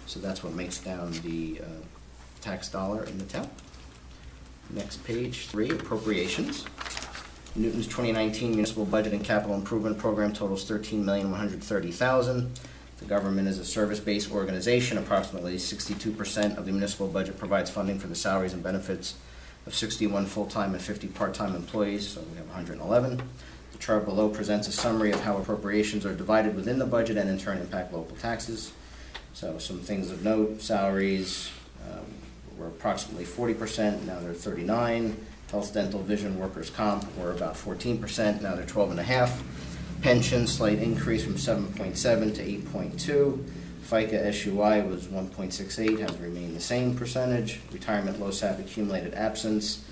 So that's what makes down the tax dollar in the town. Next page, 3, appropriations. Newton's 2019 municipal budget and capital improvement program totals $13,130,000. The government is a service-based organization. Approximately 62% of the municipal budget provides funding for the salaries and benefits of 61 full-time and 50 part-time employees, so we have 111. The chart below presents a summary of how appropriations are divided within the budget and in turn impact local taxes. So some things of note: salaries were approximately 40%, now they're 39%. Health, dental, vision, workers' comp were about 14%, now they're 12.5%. Pension, slight increase from 7.7 to 8.2. FICA SUI was 1.68, has remained the same percentage. Retirement LoSAP accumulated absence,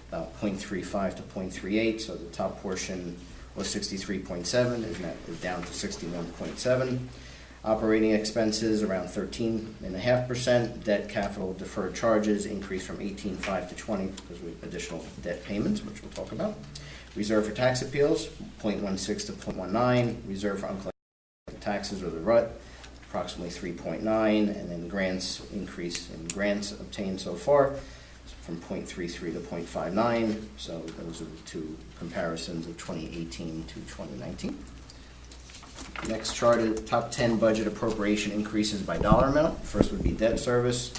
about 0.35 to 0.38, so the top portion was 63.7, is down to 61.7. Operating expenses around 13.5%. Debt capital deferred charges increased from 18.5 to 20 because we have additional debt payments, which we'll talk about. Reserve for tax appeals, 0.16 to 0.19. Reserve for uncollected taxes, or the RUT, approximately 3.9. And then grants, increase in grants obtained so far from 0.33 to 0.59. So those are the two comparisons of 2018 to 2019. Next chart is top 10 budget appropriation increases by dollar amount. First would be debt service,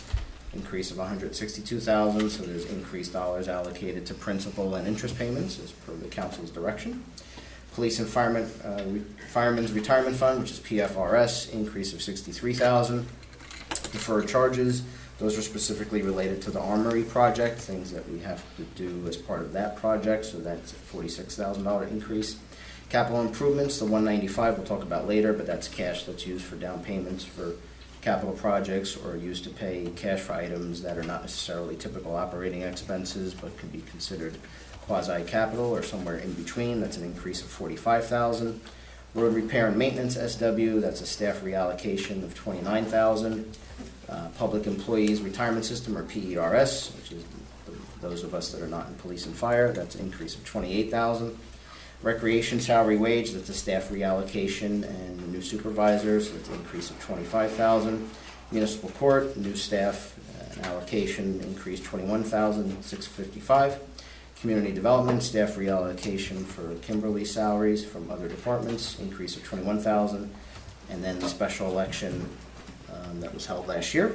increase of $162,000, so there's increased dollars allocated to principal and interest payments as per the council's direction. Police and Firemen's Retirement Fund, which is PFRS, increase of $63,000. Deferred charges, those are specifically related to the Armory project, things that we have to do as part of that project, so that's a $46,000 increase. Capital improvements, the 195 we'll talk about later, but that's cash that's used for down payments for capital projects or used to pay cash for items that are not necessarily typical operating expenses but could be considered quasi-capital or somewhere in between, that's an increase of $45,000. Road repair and maintenance, SW, that's a staff reallocation of $29,000. Public employees retirement system, or PERS, which is those of us that are not in police and fire, that's an increase of $28,000. Recreation salary wage, that's a staff reallocation and the new supervisors, that's an increase of $25,000. Municipal court, new staff allocation increase $21,655. Community development, staff reallocation for Kimberly salaries from other departments, increase of $21,000. And then the special election that was held last year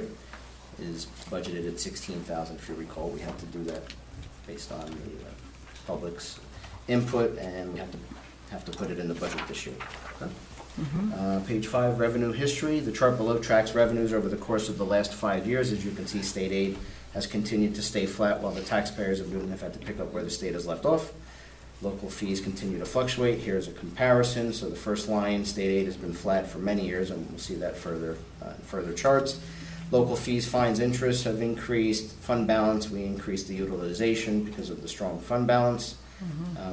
is budgeted at $16,000. If you recall, we had to do that based on the public's input, and we have to put it in the budget this year. Okay? Page 5, revenue history. The chart below tracks revenues over the course of the last 5 years. As you can see, state aid has continued to stay flat while the taxpayers of Newton have had to pick up where the state has left off. Local fees continue to fluctuate. Here's a comparison. So the first line, state aid has been flat for many years, and we'll see that further in further charts. Local fees, fines, interests have increased. Fund balance, we increased the utilization because of the strong fund balance.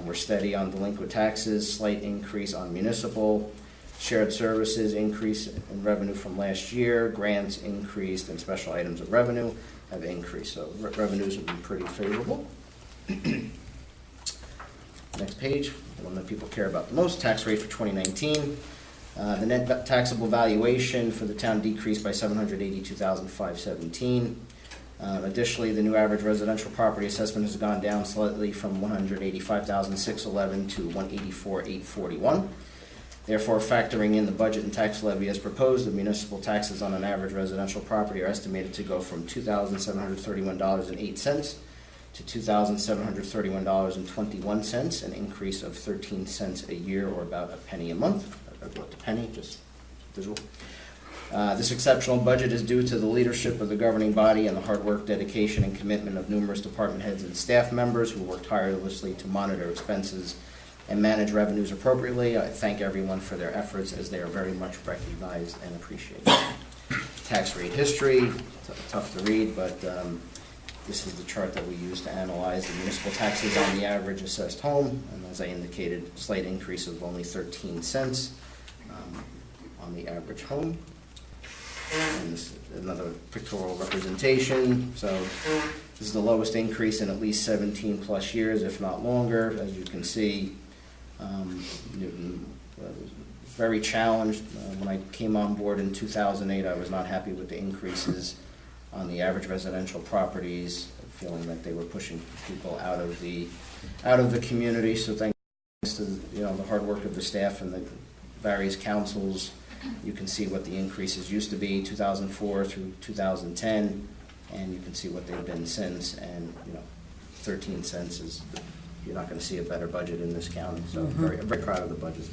We're steady on delinquent taxes, slight increase on municipal. Shared services increase in revenue from last year. Grants increased, and special items of revenue have increased. So revenues have been pretty favorable. Next page, the one that people care about the most, tax rate for 2019. The net taxable valuation for the town decreased by $782,517. Additionally, the new average residential property assessment has gone down slightly from $185,611 to $184,841. Therefore, factoring in the budget and tax levy as proposed, the municipal taxes on an average residential property are estimated to go from $2,731.08 to $2,731.21, an increase of 13 cents a year, or about a penny a month. About a penny, just visual. This exceptional budget is due to the leadership of the governing body and the hard work, dedication, and commitment of numerous department heads and staff members who work tirelessly to monitor expenses and manage revenues appropriately. I thank everyone for their efforts, as they are very much recognized and appreciated. Tax rate history, tough to read, but this is the chart that we use to analyze the municipal taxes on the average assessed home, and as I indicated, slight increase of only 13 cents on the average home. And this is another pictorial representation. So this is the lowest increase in at least 17 plus years, if not longer. As you can see, Newton was very challenged. When I came on board in 2008, I was not happy with the increases on the average residential properties, feeling that they were pushing people out of the community. So thanks to the hard work of the staff and the various councils, you can see what the increases used to be 2004 through 2010, and you can see what they've been since. And 13 cents is, you're not going to see a better budget in this county. So I'm very proud of the budget.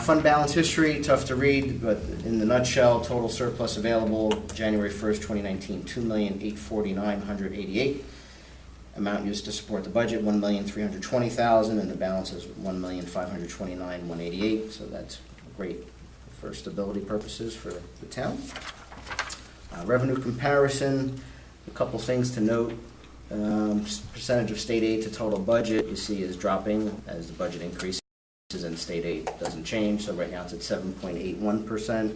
Fund balance history, tough to read, but in the nutshell, total surplus available January 1st, 2019, $2,849,188. Amount used to support the budget, $1,320,000, and the balance is $1,529,188. So that's great for stability purposes for the town. Revenue comparison, a couple things to note. Percentage of state aid to total budget, you see, is dropping as the budget increases and state aid doesn't change. So right now it's at 7.81%,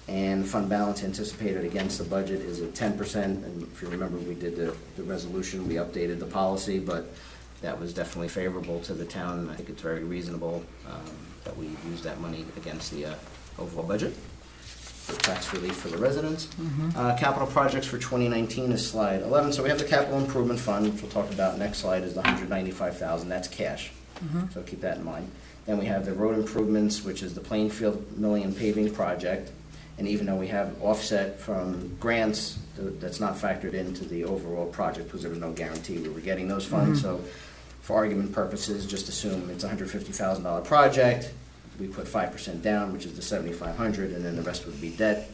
and fund balance anticipated against the budget is at 10%. And if you remember, we did the resolution, we updated the policy, but that was definitely favorable to the town, and I think it's very reasonable that we use that money against the overall budget for tax relief for the residents. Capital projects for 2019 is slide 11. So we have the capital improvement fund, which we'll talk about next slide, is the $195,000. That's cash. So keep that in mind. Then we have the road improvements, which is the Plainfield Milling and Paving Project. And even though we have offset from grants, that's not factored into the overall project because there was no guarantee we were getting those funds. So for argument purposes, just assume it's a $150,000 project. We put 5% down, which is the $7,500, and then the rest would be debt,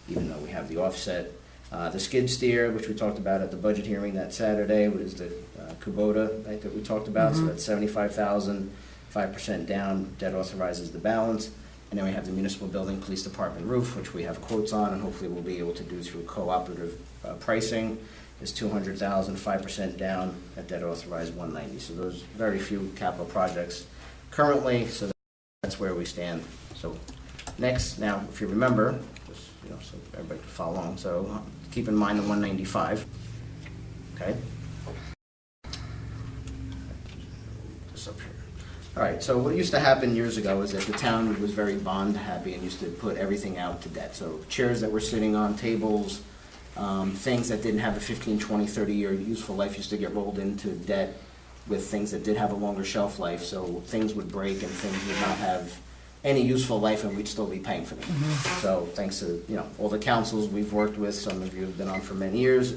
even though we have the offset. The skid steer, which we talked about at the budget hearing that Saturday, was the Kubota, right, that we talked about. So that's $75,000, 5% down, debt authorizes the balance. And then we have the municipal building, police department roof, which we have quotes on, and hopefully we'll be able to do through cooperative pricing. is 200,000, 5% down at debt authorized 190. So those very few capital projects currently, so that's where we stand. So next, now, if you remember, just, so everybody can follow along, so keep in mind the 195, okay? This up here. All right, so what used to happen years ago is that the town was very bond happy and used to put everything out to debt. So chairs that were sitting on tables, things that didn't have a 15, 20, 30-year useful life used to get rolled into debt with things that did have a longer shelf life. So things would break and things would not have any useful life, and we'd still be paying for them. So thanks to all the councils we've worked with, some of you have been on for many years,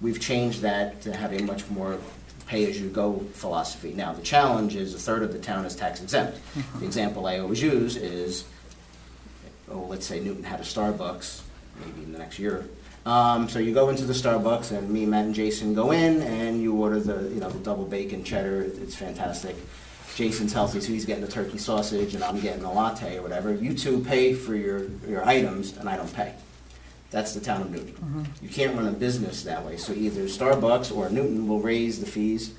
we've changed that to have a much more pay-as-you-go philosophy. Now, the challenge is a third of the town is tax exempt. The example I always use is, let's say Newton had a Starbucks, maybe in the next year. So you go into the Starbucks, and me, Matt, and Jason go in, and you order the double bacon cheddar. It's fantastic. Jason's healthy, so he's getting the turkey sausage, and I'm getting a latte or whatever. You two pay for your items, and I don't pay. That's the town of Newton. You can't run a business that way. So either Starbucks or Newton will raise the fees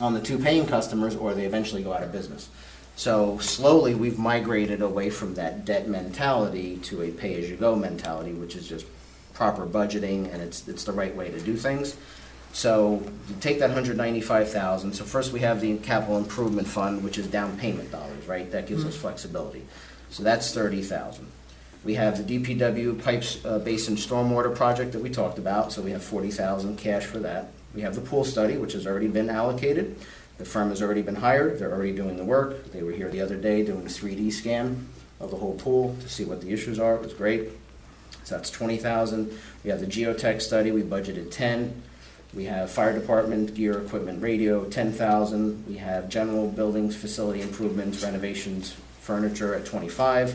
on the two paying customers, or they eventually go out of business. So slowly we've migrated away from that debt mentality to a pay-as-you-go mentality, which is just proper budgeting, and it's the right way to do things. So you take that $195,000. So first we have the capital improvement fund, which is down payment dollars, right? That gives us flexibility. So that's $30,000. We have the DPW pipes basin stormwater project that we talked about, so we have $40,000 cash for that. We have the pool study, which has already been allocated. The firm has already been hired. They're already doing the work. They were here the other day doing a 3D scan of the whole pool to see what the issues are. It was great. So that's $20,000. We have the geotech study. We budgeted $10,000. We have fire department gear, equipment, radio, $10,000. We have general buildings, facility improvements, renovations, furniture at $25,000.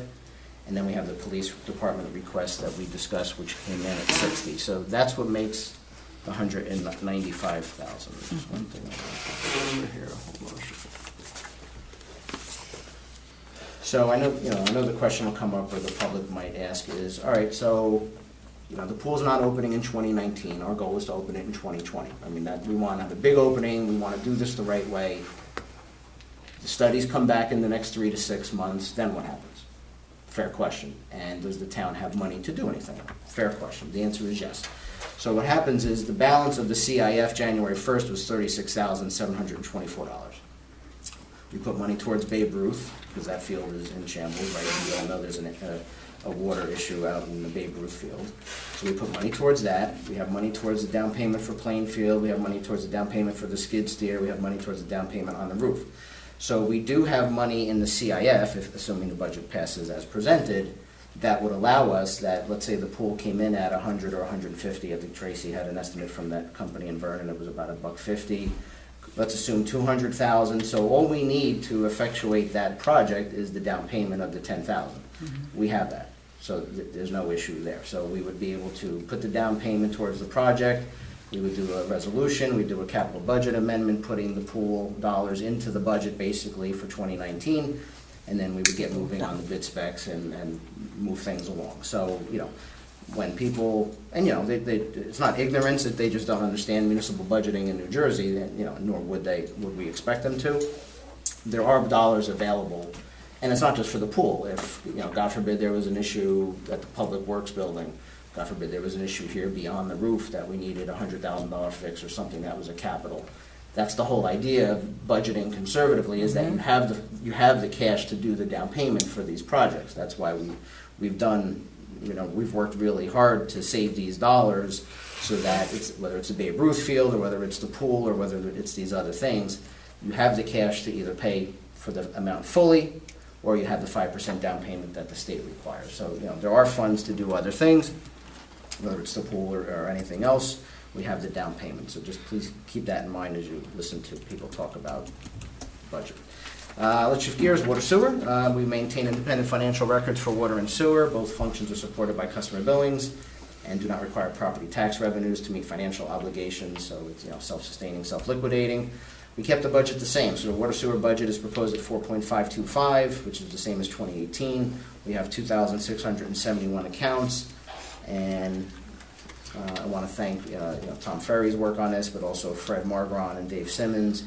And then we have the police department request that we discussed, which came in at $60,000. So that's what makes the $195,000. There's one thing I want to here. Hold on. So I know the question will come up, or the public might ask is, all right, so the pool's not opening in 2019. Our goal is to open it in 2020. I mean, that we want to have a big opening. We want to do this the right way. The studies come back in the next 3 to 6 months. Then what happens? Fair question. And does the town have money to do anything? Fair question. The answer is yes. So what happens is the balance of the CIF January 1st was $36,724. We put money towards Babe Ruth, because that field is in shambles, right? We all know there's a water issue out in the Babe Ruth field. So we put money towards that. We have money towards the down payment for Plainfield. We have money towards the down payment for the skid steer. We have money towards the down payment on the roof. So we do have money in the CIF, if assuming the budget passes as presented, that would allow us that, let's say the pool came in at 100 or 150. I think Tracy had an estimate from that company in Vernon. It was about $150. Let's assume 200,000. So all we need to effectuate that project is the down payment of the 10,000. We have that. So there's no issue there. So we would be able to put the down payment towards the project. We would do a resolution, we'd do a capital budget amendment, putting the pool dollars into the budget basically for 2019, and then we would get moving on the bid specs and move things along. So, when people, and it's not ignorance that they just don't understand municipal budgeting in New Jersey, nor would we expect them to. There are dollars available, and it's not just for the pool. If, God forbid there was an issue at the Public Works building, God forbid there was an issue here beyond the roof that we needed a $100,000 fix or something that was a capital. That's the whole idea of budgeting conservatively, is that you have the cash to do the down payment for these projects. That's why we've done, we've worked really hard to save these dollars so that whether it's a Babe Ruth field or whether it's the pool or whether it's these other things, you have the cash to either pay for the amount fully or you have the 5% down payment that the state requires. So, there are funds to do other things, whether it's the pool or anything else. We have the down payment. So just please keep that in mind as you listen to people talk about budget. Let's shift gears. Water sewer. We maintain independent financial records for water and sewer. Both functions are supported by customer billings and do not require property tax revenues to meet financial obligations. So it's self-sustaining, self-liquidating. We kept the budget the same. So the water sewer budget is proposed at $4.525, which is the same as 2018. We have 2,671 accounts, and I want to thank Tom Ferry's work on this, but also Fred Margron and Dave Simmons.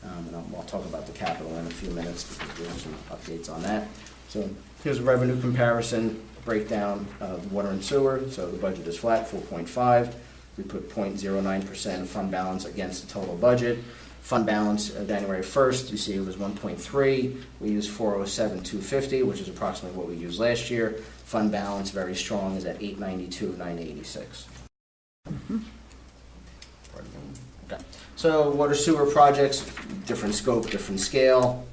And I'll talk about the capital in a few minutes because we have some updates on that. So here's a revenue comparison breakdown of water and sewer. So the budget is flat, 4.5. We put 0.09% fund balance against the total budget. Fund balance January 1st, you see it was 1.3. We used 407,250, which is approximately what we used last year. Fund balance, very strong, is at 892,986. Okay. So water sewer projects, different scope, different scale.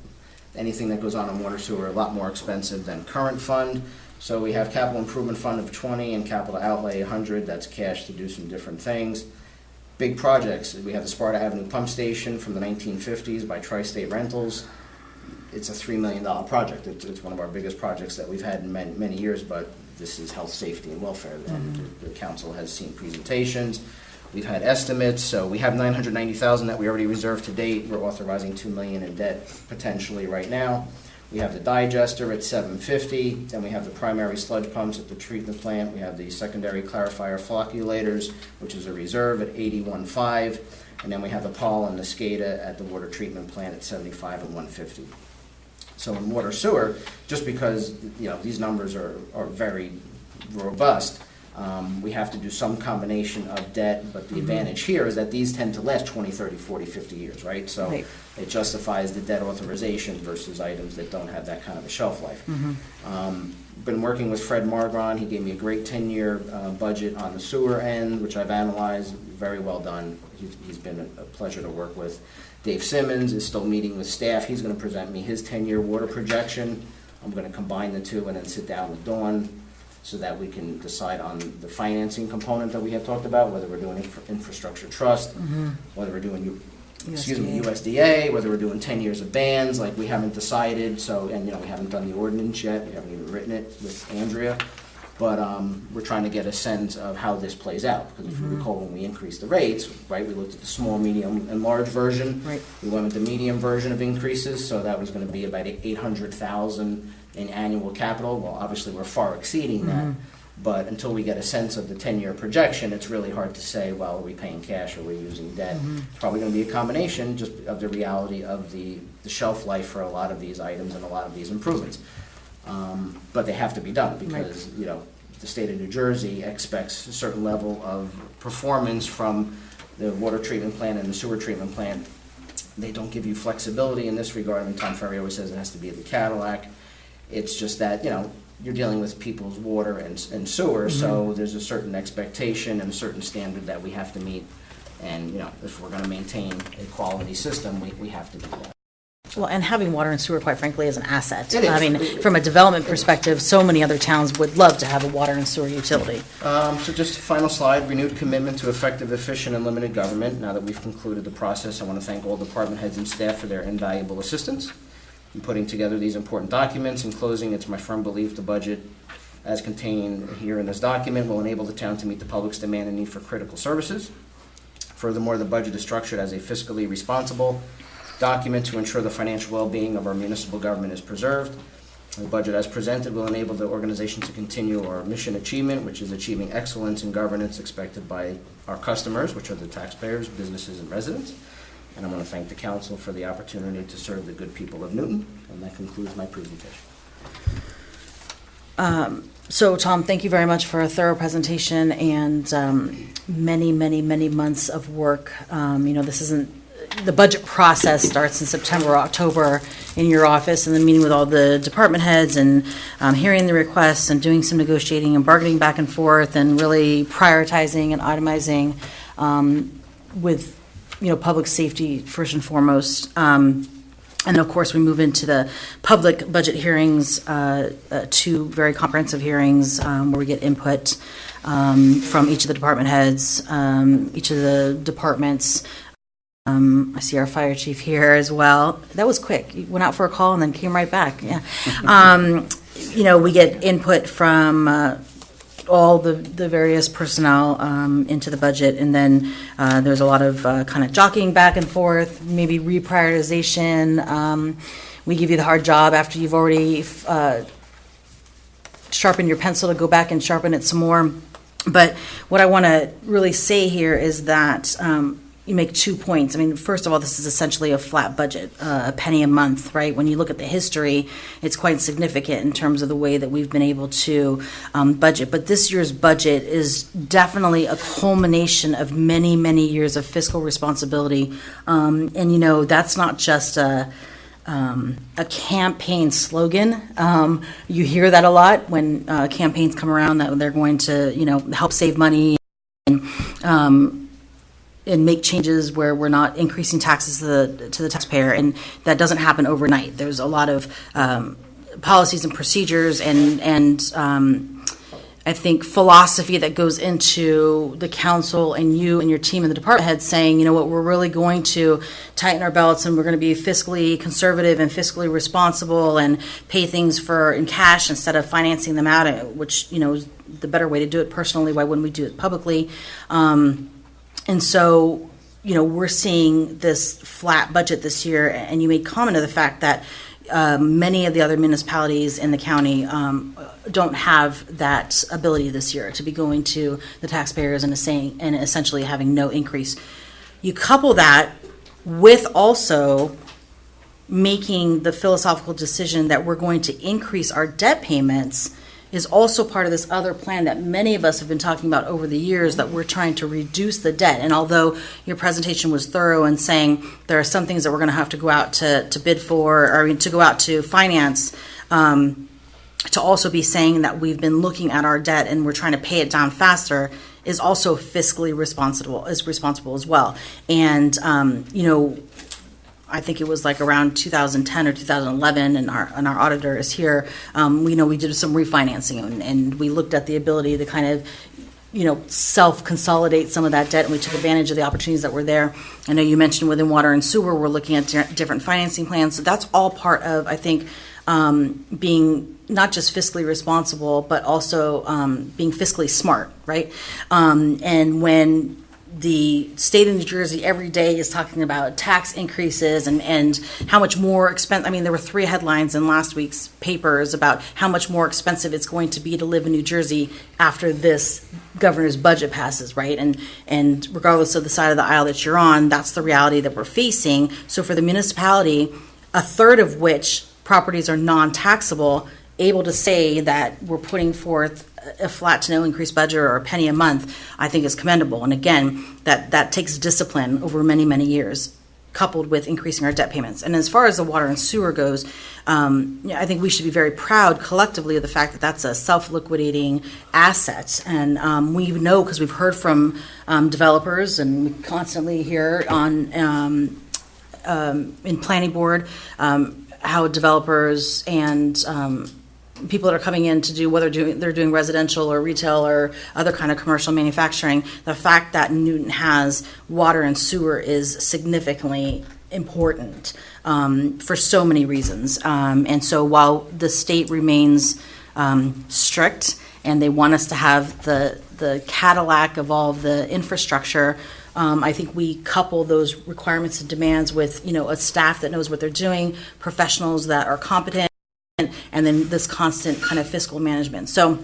Anything that goes on in water sewer a lot more expensive than current fund. So we have capital improvement fund of 20 and capital outlay 100. That's cash to do some different things. Big projects. We have the Sparta Avenue pump station from the 1950s by Tri-State Rentals. It's a $3 million project. It's one of our biggest projects that we've had in many years, but this is health, safety, and welfare. And the council has seen presentations. We've had estimates. So we have $990,000 that we already reserved to date. We're authorizing $2 million in debt potentially right now. We have the digester at $750. Then we have the primary sludge pumps at the treatment plant. We have the secondary clarifier flocculators, which is a reserve at $81.5. And then we have the Paul and the SCADA at the water treatment plant at $75 and $150. So in water sewer, just because these numbers are very robust, we have to do some combination of debt, but the advantage here is that these tend to last 20, 30, 40, 50 years, right? So it justifies the debt authorization versus items that don't have that kind of a shelf life. Been working with Fred Margron. He gave me a great 10-year budget on the sewer end, which I've analyzed. Very well done. He's been a pleasure to work with. Dave Simmons is still meeting with staff. He's going to present me his 10-year water projection. I'm going to combine the two and then sit down with Dawn so that we can decide on the financing component that we had talked about, whether we're doing infrastructure trust, whether we're doing USDA, whether we're doing 10 years of bans. Like, we haven't decided. So, and we haven't done the ordinance yet. We haven't even written it with Andrea. But we're trying to get a sense of how this plays out. Because if you recall, when we increased the rates, right, we looked at the small, medium, and large version. Right. We went with the medium version of increases, so that was going to be about $800,000 in annual capital. Well, obviously, we're far exceeding that. But until we get a sense of the 10-year projection, it's really hard to say, well, are we paying cash or are we using debt? It's probably going to be a combination just of the reality of the shelf life for a lot of these items and a lot of these improvements. But they have to be done because, the state of New Jersey expects a certain level of performance from the water treatment plant and the sewer treatment plant. They don't give you flexibility in this regard. I mean, Tom Ferry always says it has to be the Cadillac. It's just that, you're dealing with people's water and sewer, so there's a certain expectation and a certain standard that we have to meet. And, if we're going to maintain a quality system, we have to do that. Well, and having water and sewer, quite frankly, is an asset. It is. I mean, from a development perspective, so many other towns would love to have a water and sewer utility. So just a final slide, renewed commitment to effective, efficient, and limited government. Now that we've concluded the process, I want to thank all department heads and staff for their invaluable assistance in putting together these important documents. In closing, it's my firm belief the budget, as contained here in this document, will enable the town to meet the public's demand and need for critical services. Furthermore, the budget is structured as a fiscally responsible document to ensure the financial well-being of our municipal government is preserved. The budget as presented will enable the organization to continue our mission achievement, which is achieving excellence in governance expected by our customers, which are the taxpayers, businesses, and residents. And I want to thank the council for the opportunity to serve the good people of Newton. And that concludes my presentation. So, Tom, thank you very much for a thorough presentation and many, many, many months of work. This isn't the budget process starts in September or October in your office, and then meeting with all the department heads and hearing the requests and doing some negotiating and bargaining back and forth and really prioritizing and itemizing with public safety first and foremost. And of course, we move into the public budget hearings, two very comprehensive hearings where we get input from each of the department heads, each of the departments. I see our fire chief here as well. That was quick. You went out for a call and then came right back. Yeah. We get input from all the various personnel into the budget, and then there's a lot of kind of jockeying back and forth, maybe reprioritization. We give you the hard job after you've already sharpened your pencil to go back and sharpen it some more. But what I want to really say here is that you make 2 points. I mean, first of all, this is essentially a flat budget, a penny a month, right? When you look at the history, it's quite significant in terms of the way that we've been able to budget. But this year's budget is definitely a culmination of many, many years of fiscal responsibility. And, you know, that's not just a campaign slogan. You hear that a lot when campaigns come around that they're going to, you know, help save money and make changes where we're not increasing taxes to the taxpayer, and that doesn't happen overnight. There's a lot of policies and procedures and I think philosophy that goes into the council and you and your team and the department heads saying, you know what, we're really going to tighten our belts and we're going to be fiscally conservative and fiscally responsible and pay things in cash instead of financing them out, which, you know, is the better way to do it personally. Why wouldn't we do it publicly? And so, you know, we're seeing this flat budget this year, and you made comment of the fact that many of the other municipalities in the county don't have that ability this year to be going to the taxpayers and essentially having no increase. You couple that with also making the philosophical decision that we're going to increase our debt payments is also part of this other plan that many of us have been talking about over the years, that we're trying to reduce the debt. And although your presentation was thorough in saying there are some things that we're going to have to go out to bid for, or to go out to finance, to also be saying that we've been looking at our debt and we're trying to pay it down faster is also fiscally responsible as well. And, you know, I think it was like around 2010 or 2011, and our auditor is here. We did some refinancing, and we looked at the ability to kind of, you know, self-consolidate some of that debt, and we took advantage of the opportunities that were there. I know you mentioned within water and sewer, we're looking at different financing plans. So that's all part of, I think, being not just fiscally responsible, but also being fiscally smart, right? And when the state of New Jersey every day is talking about tax increases and how much more expensive. I mean, there were 3 headlines in last week's papers about how much more expensive it's going to be to live in New Jersey after this governor's budget passes, right? And regardless of the side of the aisle that you're on, that's the reality that we're facing. So for the municipality, a third of which properties are non-taxable, able to say that we're putting forth a flat to no increased budget or a penny a month, I think is commendable. And again, that takes discipline over many, many years, coupled with increasing our debt payments. And as far as the water and sewer goes, I think we should be very proud collectively of the fact that that's a self-liquidating asset. And we know, because we've heard from developers, and we constantly hear on in planning board how developers and people that are coming in to do, whether they're doing residential or retail or other kind of commercial manufacturing, the fact that Newton has water and sewer is significantly important for so many reasons. And so while the state remains strict and they want us to have the Cadillac of all of the infrastructure, I think we couple those requirements and demands with, you know, a staff that knows what they're doing, professionals that are competent, and then this constant kind of fiscal management. So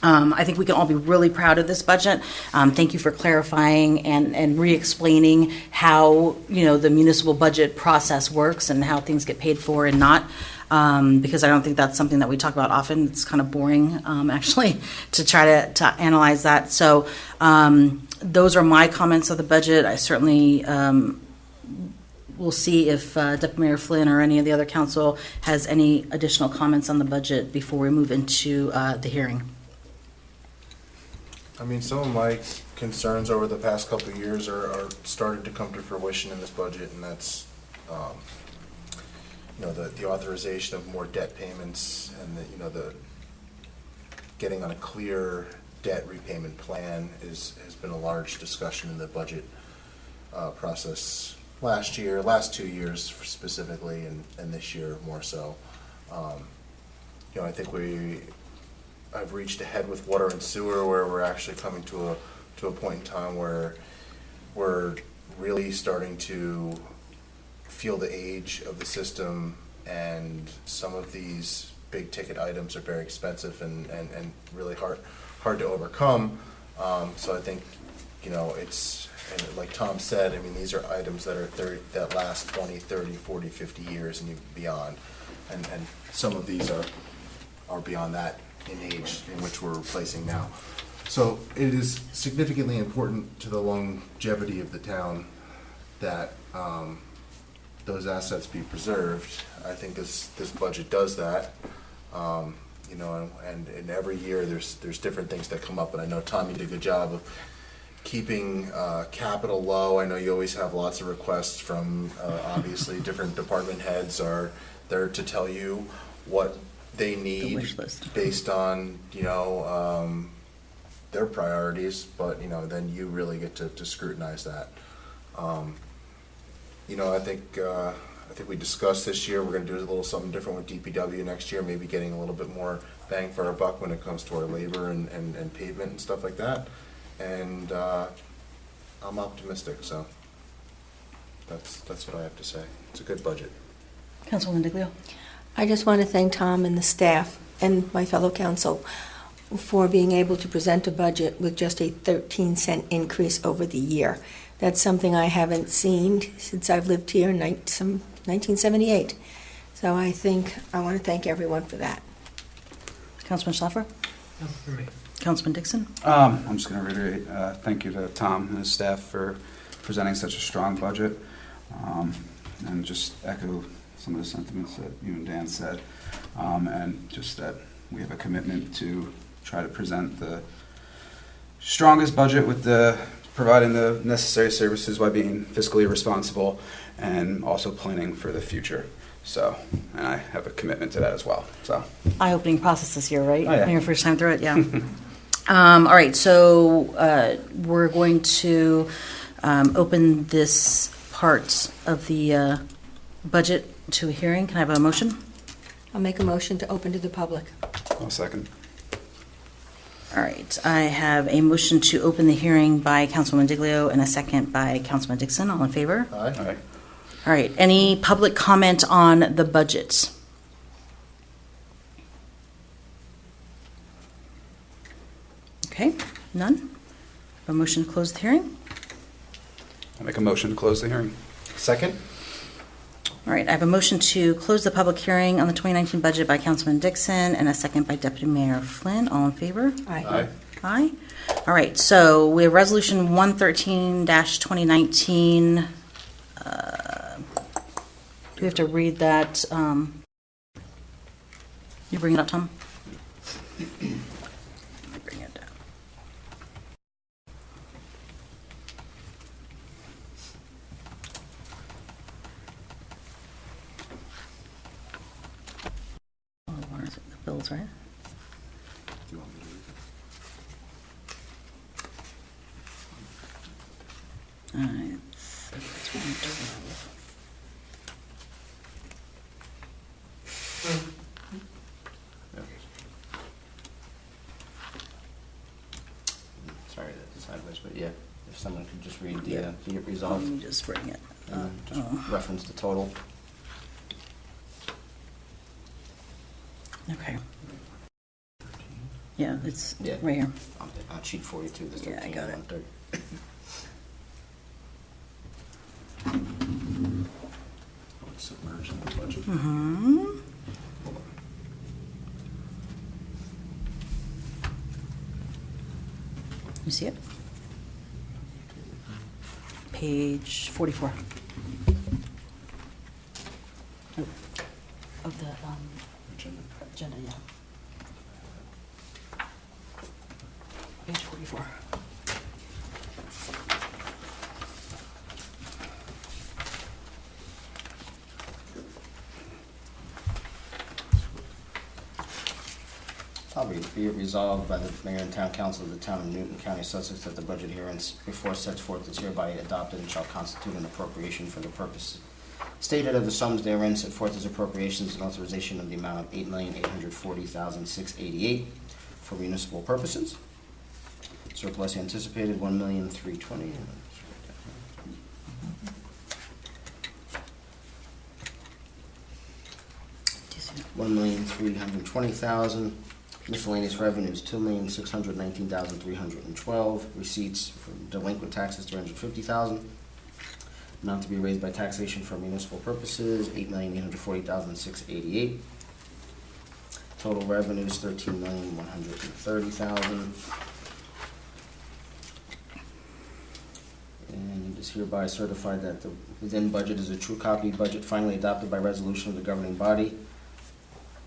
I think we can all be really proud of this budget. Thank you for clarifying and re-explaining how, you know, the municipal budget process works and how things get paid for and not. Because I don't think that's something that we talk about often. It's kind of boring, actually, to try to analyze that. So those are my comments of the budget. I certainly will see if Deputy Mayor Flynn or any of the other council has any additional comments on the budget before we move into the hearing. I mean, some of my concerns over the past couple of years are starting to come to fruition in this budget, and that's the authorization of more debt payments, and the getting on a clear debt repayment plan has been a large discussion in the budget process last 2 years specifically, and this year more so. I think I've reached ahead with water and sewer, where we're actually coming to a point in time where we're really starting to feel the age of the system, and some of these big ticket items are very expensive and really hard to overcome. So I think, it's, and like Tom said, I mean, these are items that are that last 20, 30, 40, 50 years and beyond. And some of these are beyond that in age in which we're replacing now. So it is significantly important to the longevity of the town that those assets be preserved. I think this budget does that. And every year there's different things that come up, and I know Tom, you did a good job of keeping capital low. I know you always have lots of requests from obviously different department heads are there to tell you what they need based on their priorities, but then you really get to scrutinize that. I think we discussed this year, we're gonna do a little something different with DPW next year, maybe getting a little bit more bang for our buck when it comes to our labor and pavement and stuff like that. And I'm optimistic, so that's what I have to say. It's a good budget. Councilwoman Diglio? I just want to thank Tom and the staff and my fellow council for being able to present a budget with just a 13-cent increase over the year. That's something I haven't seen since I've lived here in 1978. So I want to thank everyone for that. Councilman Schlaffer? Nothing for me. Councilman Dixon? I'm just going to reiterate, thank you to Tom and his staff for presenting such a strong budget, and just echo some of the sentiments that you and Dan said, and just that we have a commitment to try to present the strongest budget with providing the necessary services while being fiscally responsible and also planning for the future. So, and I have a commitment to that as well. So, Eye-opening process this year, right? Oh, yeah. Your first time through it, yeah. All right, so we're going to open this part of the budget to a hearing. Can I have a motion? I'll make a motion to open to the public. I'll second. All right, I have a motion to open the hearing by Councilwoman Diglio and a second by Councilman Dixon. All in favor? Aye. Aye. All right, any public comment on the budget? Okay, none? A motion to close the hearing? I make a motion to close the hearing. Second? All right, I have a motion to close the public hearing on the 2019 budget by Councilman Dixon and a second by Deputy Mayor Flynn. All in favor? Aye. Aye. Aye. All right, so we have Resolution 113-2019. Do we have to read that? You bring it up, Tom? Let me bring it down. Oh, what is it? The bills, right? Do you want me to read it? All right, so it's 112. Sorry, that's sideways, but yeah, if someone could just read the be it resolved. Let me just bring it And up. then just reference the total. Okay. Yeah, it's Yeah. right here. On sheet 42, the 13. Yeah, I got it. 130. Oh, it's submerged in the budget. Mm-hmm. You see it? Page 44. Oh, of the agenda, yeah. Page 44. Be it resolved by the Mayor and Town Council of the Town of Newton, County of Sussex, that the budget hereinbefore sets forth is hereby adopted and shall constitute an appropriation for the purpose stated of the sums therein set forth as appropriations and authorization of the amount of $8,840,688 for municipal purposes. Surplus anticipated $1,320,000. $1,320,000. Miscellaneous revenues, $2,619,312. Receipts from delinquent taxes, $350,000. Amount to be raised by taxation for municipal purposes, $8,840,688. Total revenues, $13,130,000. And it is hereby certified that the within budget is a true copy budget finally adopted by resolution of the governing body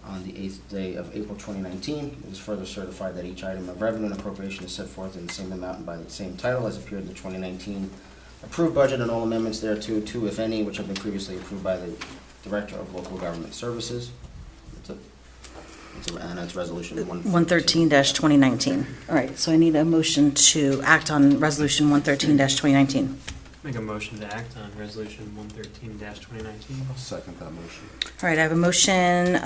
on the 8th day of April 2019. It is further certified that each item of revenue and appropriation is set forth in the same amount and by the same title as appeared in the 2019 approved budget and all amendments thereto, too, if any, which have been previously approved by the Director of Local Government Services. That's it. And that's resolution 113-2019. All right, so I need a motion to act on resolution 113-2019. Make a motion to act on resolution 113-2019. I'll second that motion. All right, I have a motion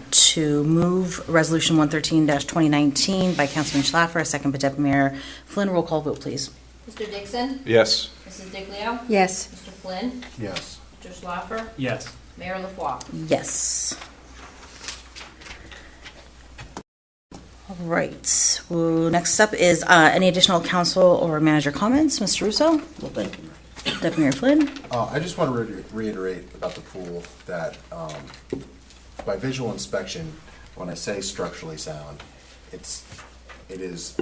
to move resolution 113-2019 by Councilman Schlaffer, a second by Deputy Mayor Flynn. Roll call vote, please. Mr. Dixon? Yes. Mrs. Diglio? Yes. Mr. Flynn? Yes. Mr. Schlaffer? Yes. Mayor LaFois? Yes. All right. Well, next up is any additional council or manager comments. Mr. Russo? Well, thank you. Deputy Mayor Flynn? I just want to reiterate about the pool that by visual inspection, when I say structurally sound, it is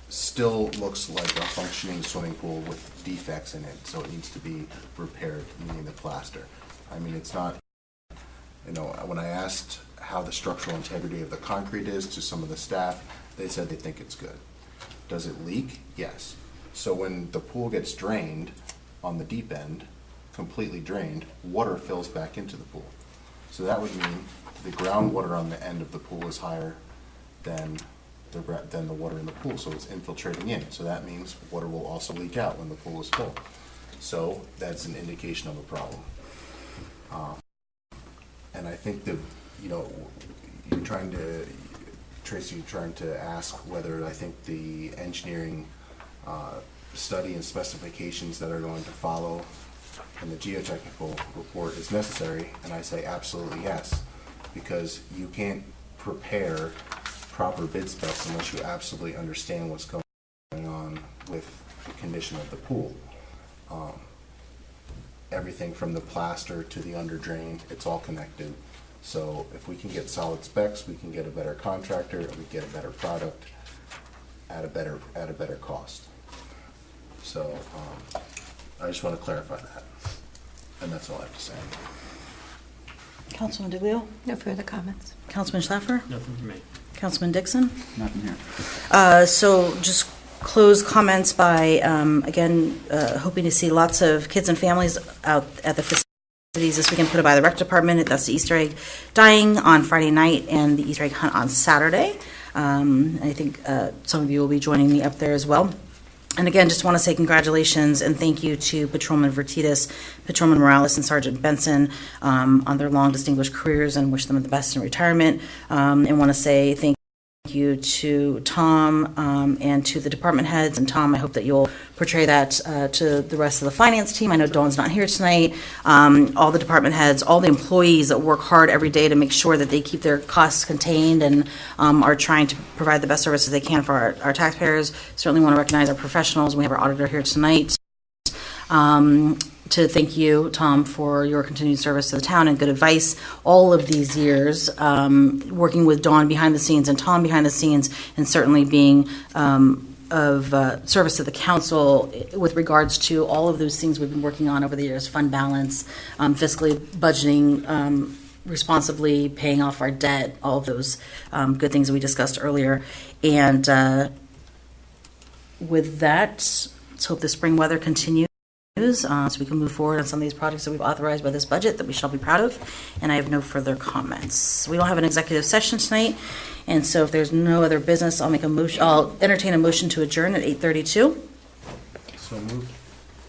still looks like a functioning swimming pool with defects in it, so it needs to be repaired, meaning the plaster. I mean, it's not, when I asked how the structural integrity of the concrete is to some of the staff, they said they think it's good. Does it leak? Yes. So when the pool gets drained on the deep end, completely drained, water fills back into the pool. So that would mean the groundwater on the end of the pool is higher than the water in the pool, so it's infiltrating in. So that means water will also leak out when the pool is full. So that's an indication of a problem. And I think that, Tracy, you're trying to ask whether I think the engineering study and specifications that are going to follow in the geotechnical report is necessary, and I say absolutely yes, because you can't prepare proper bid specs unless you absolutely understand what's going on with the condition of the pool. Everything from the plaster to the under drain, it's all connected. So if we can get solid specs, we can get a better contractor, and we get a better product at a better cost. So I just want to clarify that, and that's all I have to say. Councilman Diglio? No further comments. Councilman Schlaffer? Nothing for me. Councilman Dixon? Nothing here. So just close comments by, again, hoping to see lots of kids and families out at the facilities this weekend put by the rec department. That's the Easter egg dyeing on Friday night and the Easter egg hunt on Saturday. I think some of you will be joining me up there as well. And again, just want to say congratulations and thank you to Patrolman Vertitas, Patrolman Morales, and Sergeant Benson on their long distinguished careers, and wish them the best in retirement. And want to say thank you to Tom and to the department heads. And Tom, I hope that you'll portray that to the rest of the finance team. I know Dawn's not here tonight. All the department heads, all the employees that work hard every day to make sure that they keep their costs contained and are trying to provide the best services they can for our taxpayers. Certainly want to recognize our professionals. We have our auditor here tonight. To thank you, Tom, for your continued service to the town and good advice all of these years, working with Dawn behind the scenes and Tom behind the scenes, and certainly being of service to the council with regards to all of those things we've been working on over the years: fund balance, fiscally budgeting, responsibly paying off our debt, all of those good things that we discussed earlier. And with that, let's hope the spring weather continues. So we can move forward on some of these projects that we've authorized by this budget that we shall be proud of. And I have no further comments. We don't have an executive session tonight, and so if there's no other business, I'll I'll entertain a motion to adjourn at 8:32. So moved.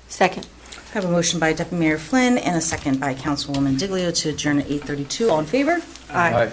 Second. I have a motion by Deputy Mayor Flynn and a second by Councilwoman Diglio to adjourn at 8:32. All in favor? Aye. Aye.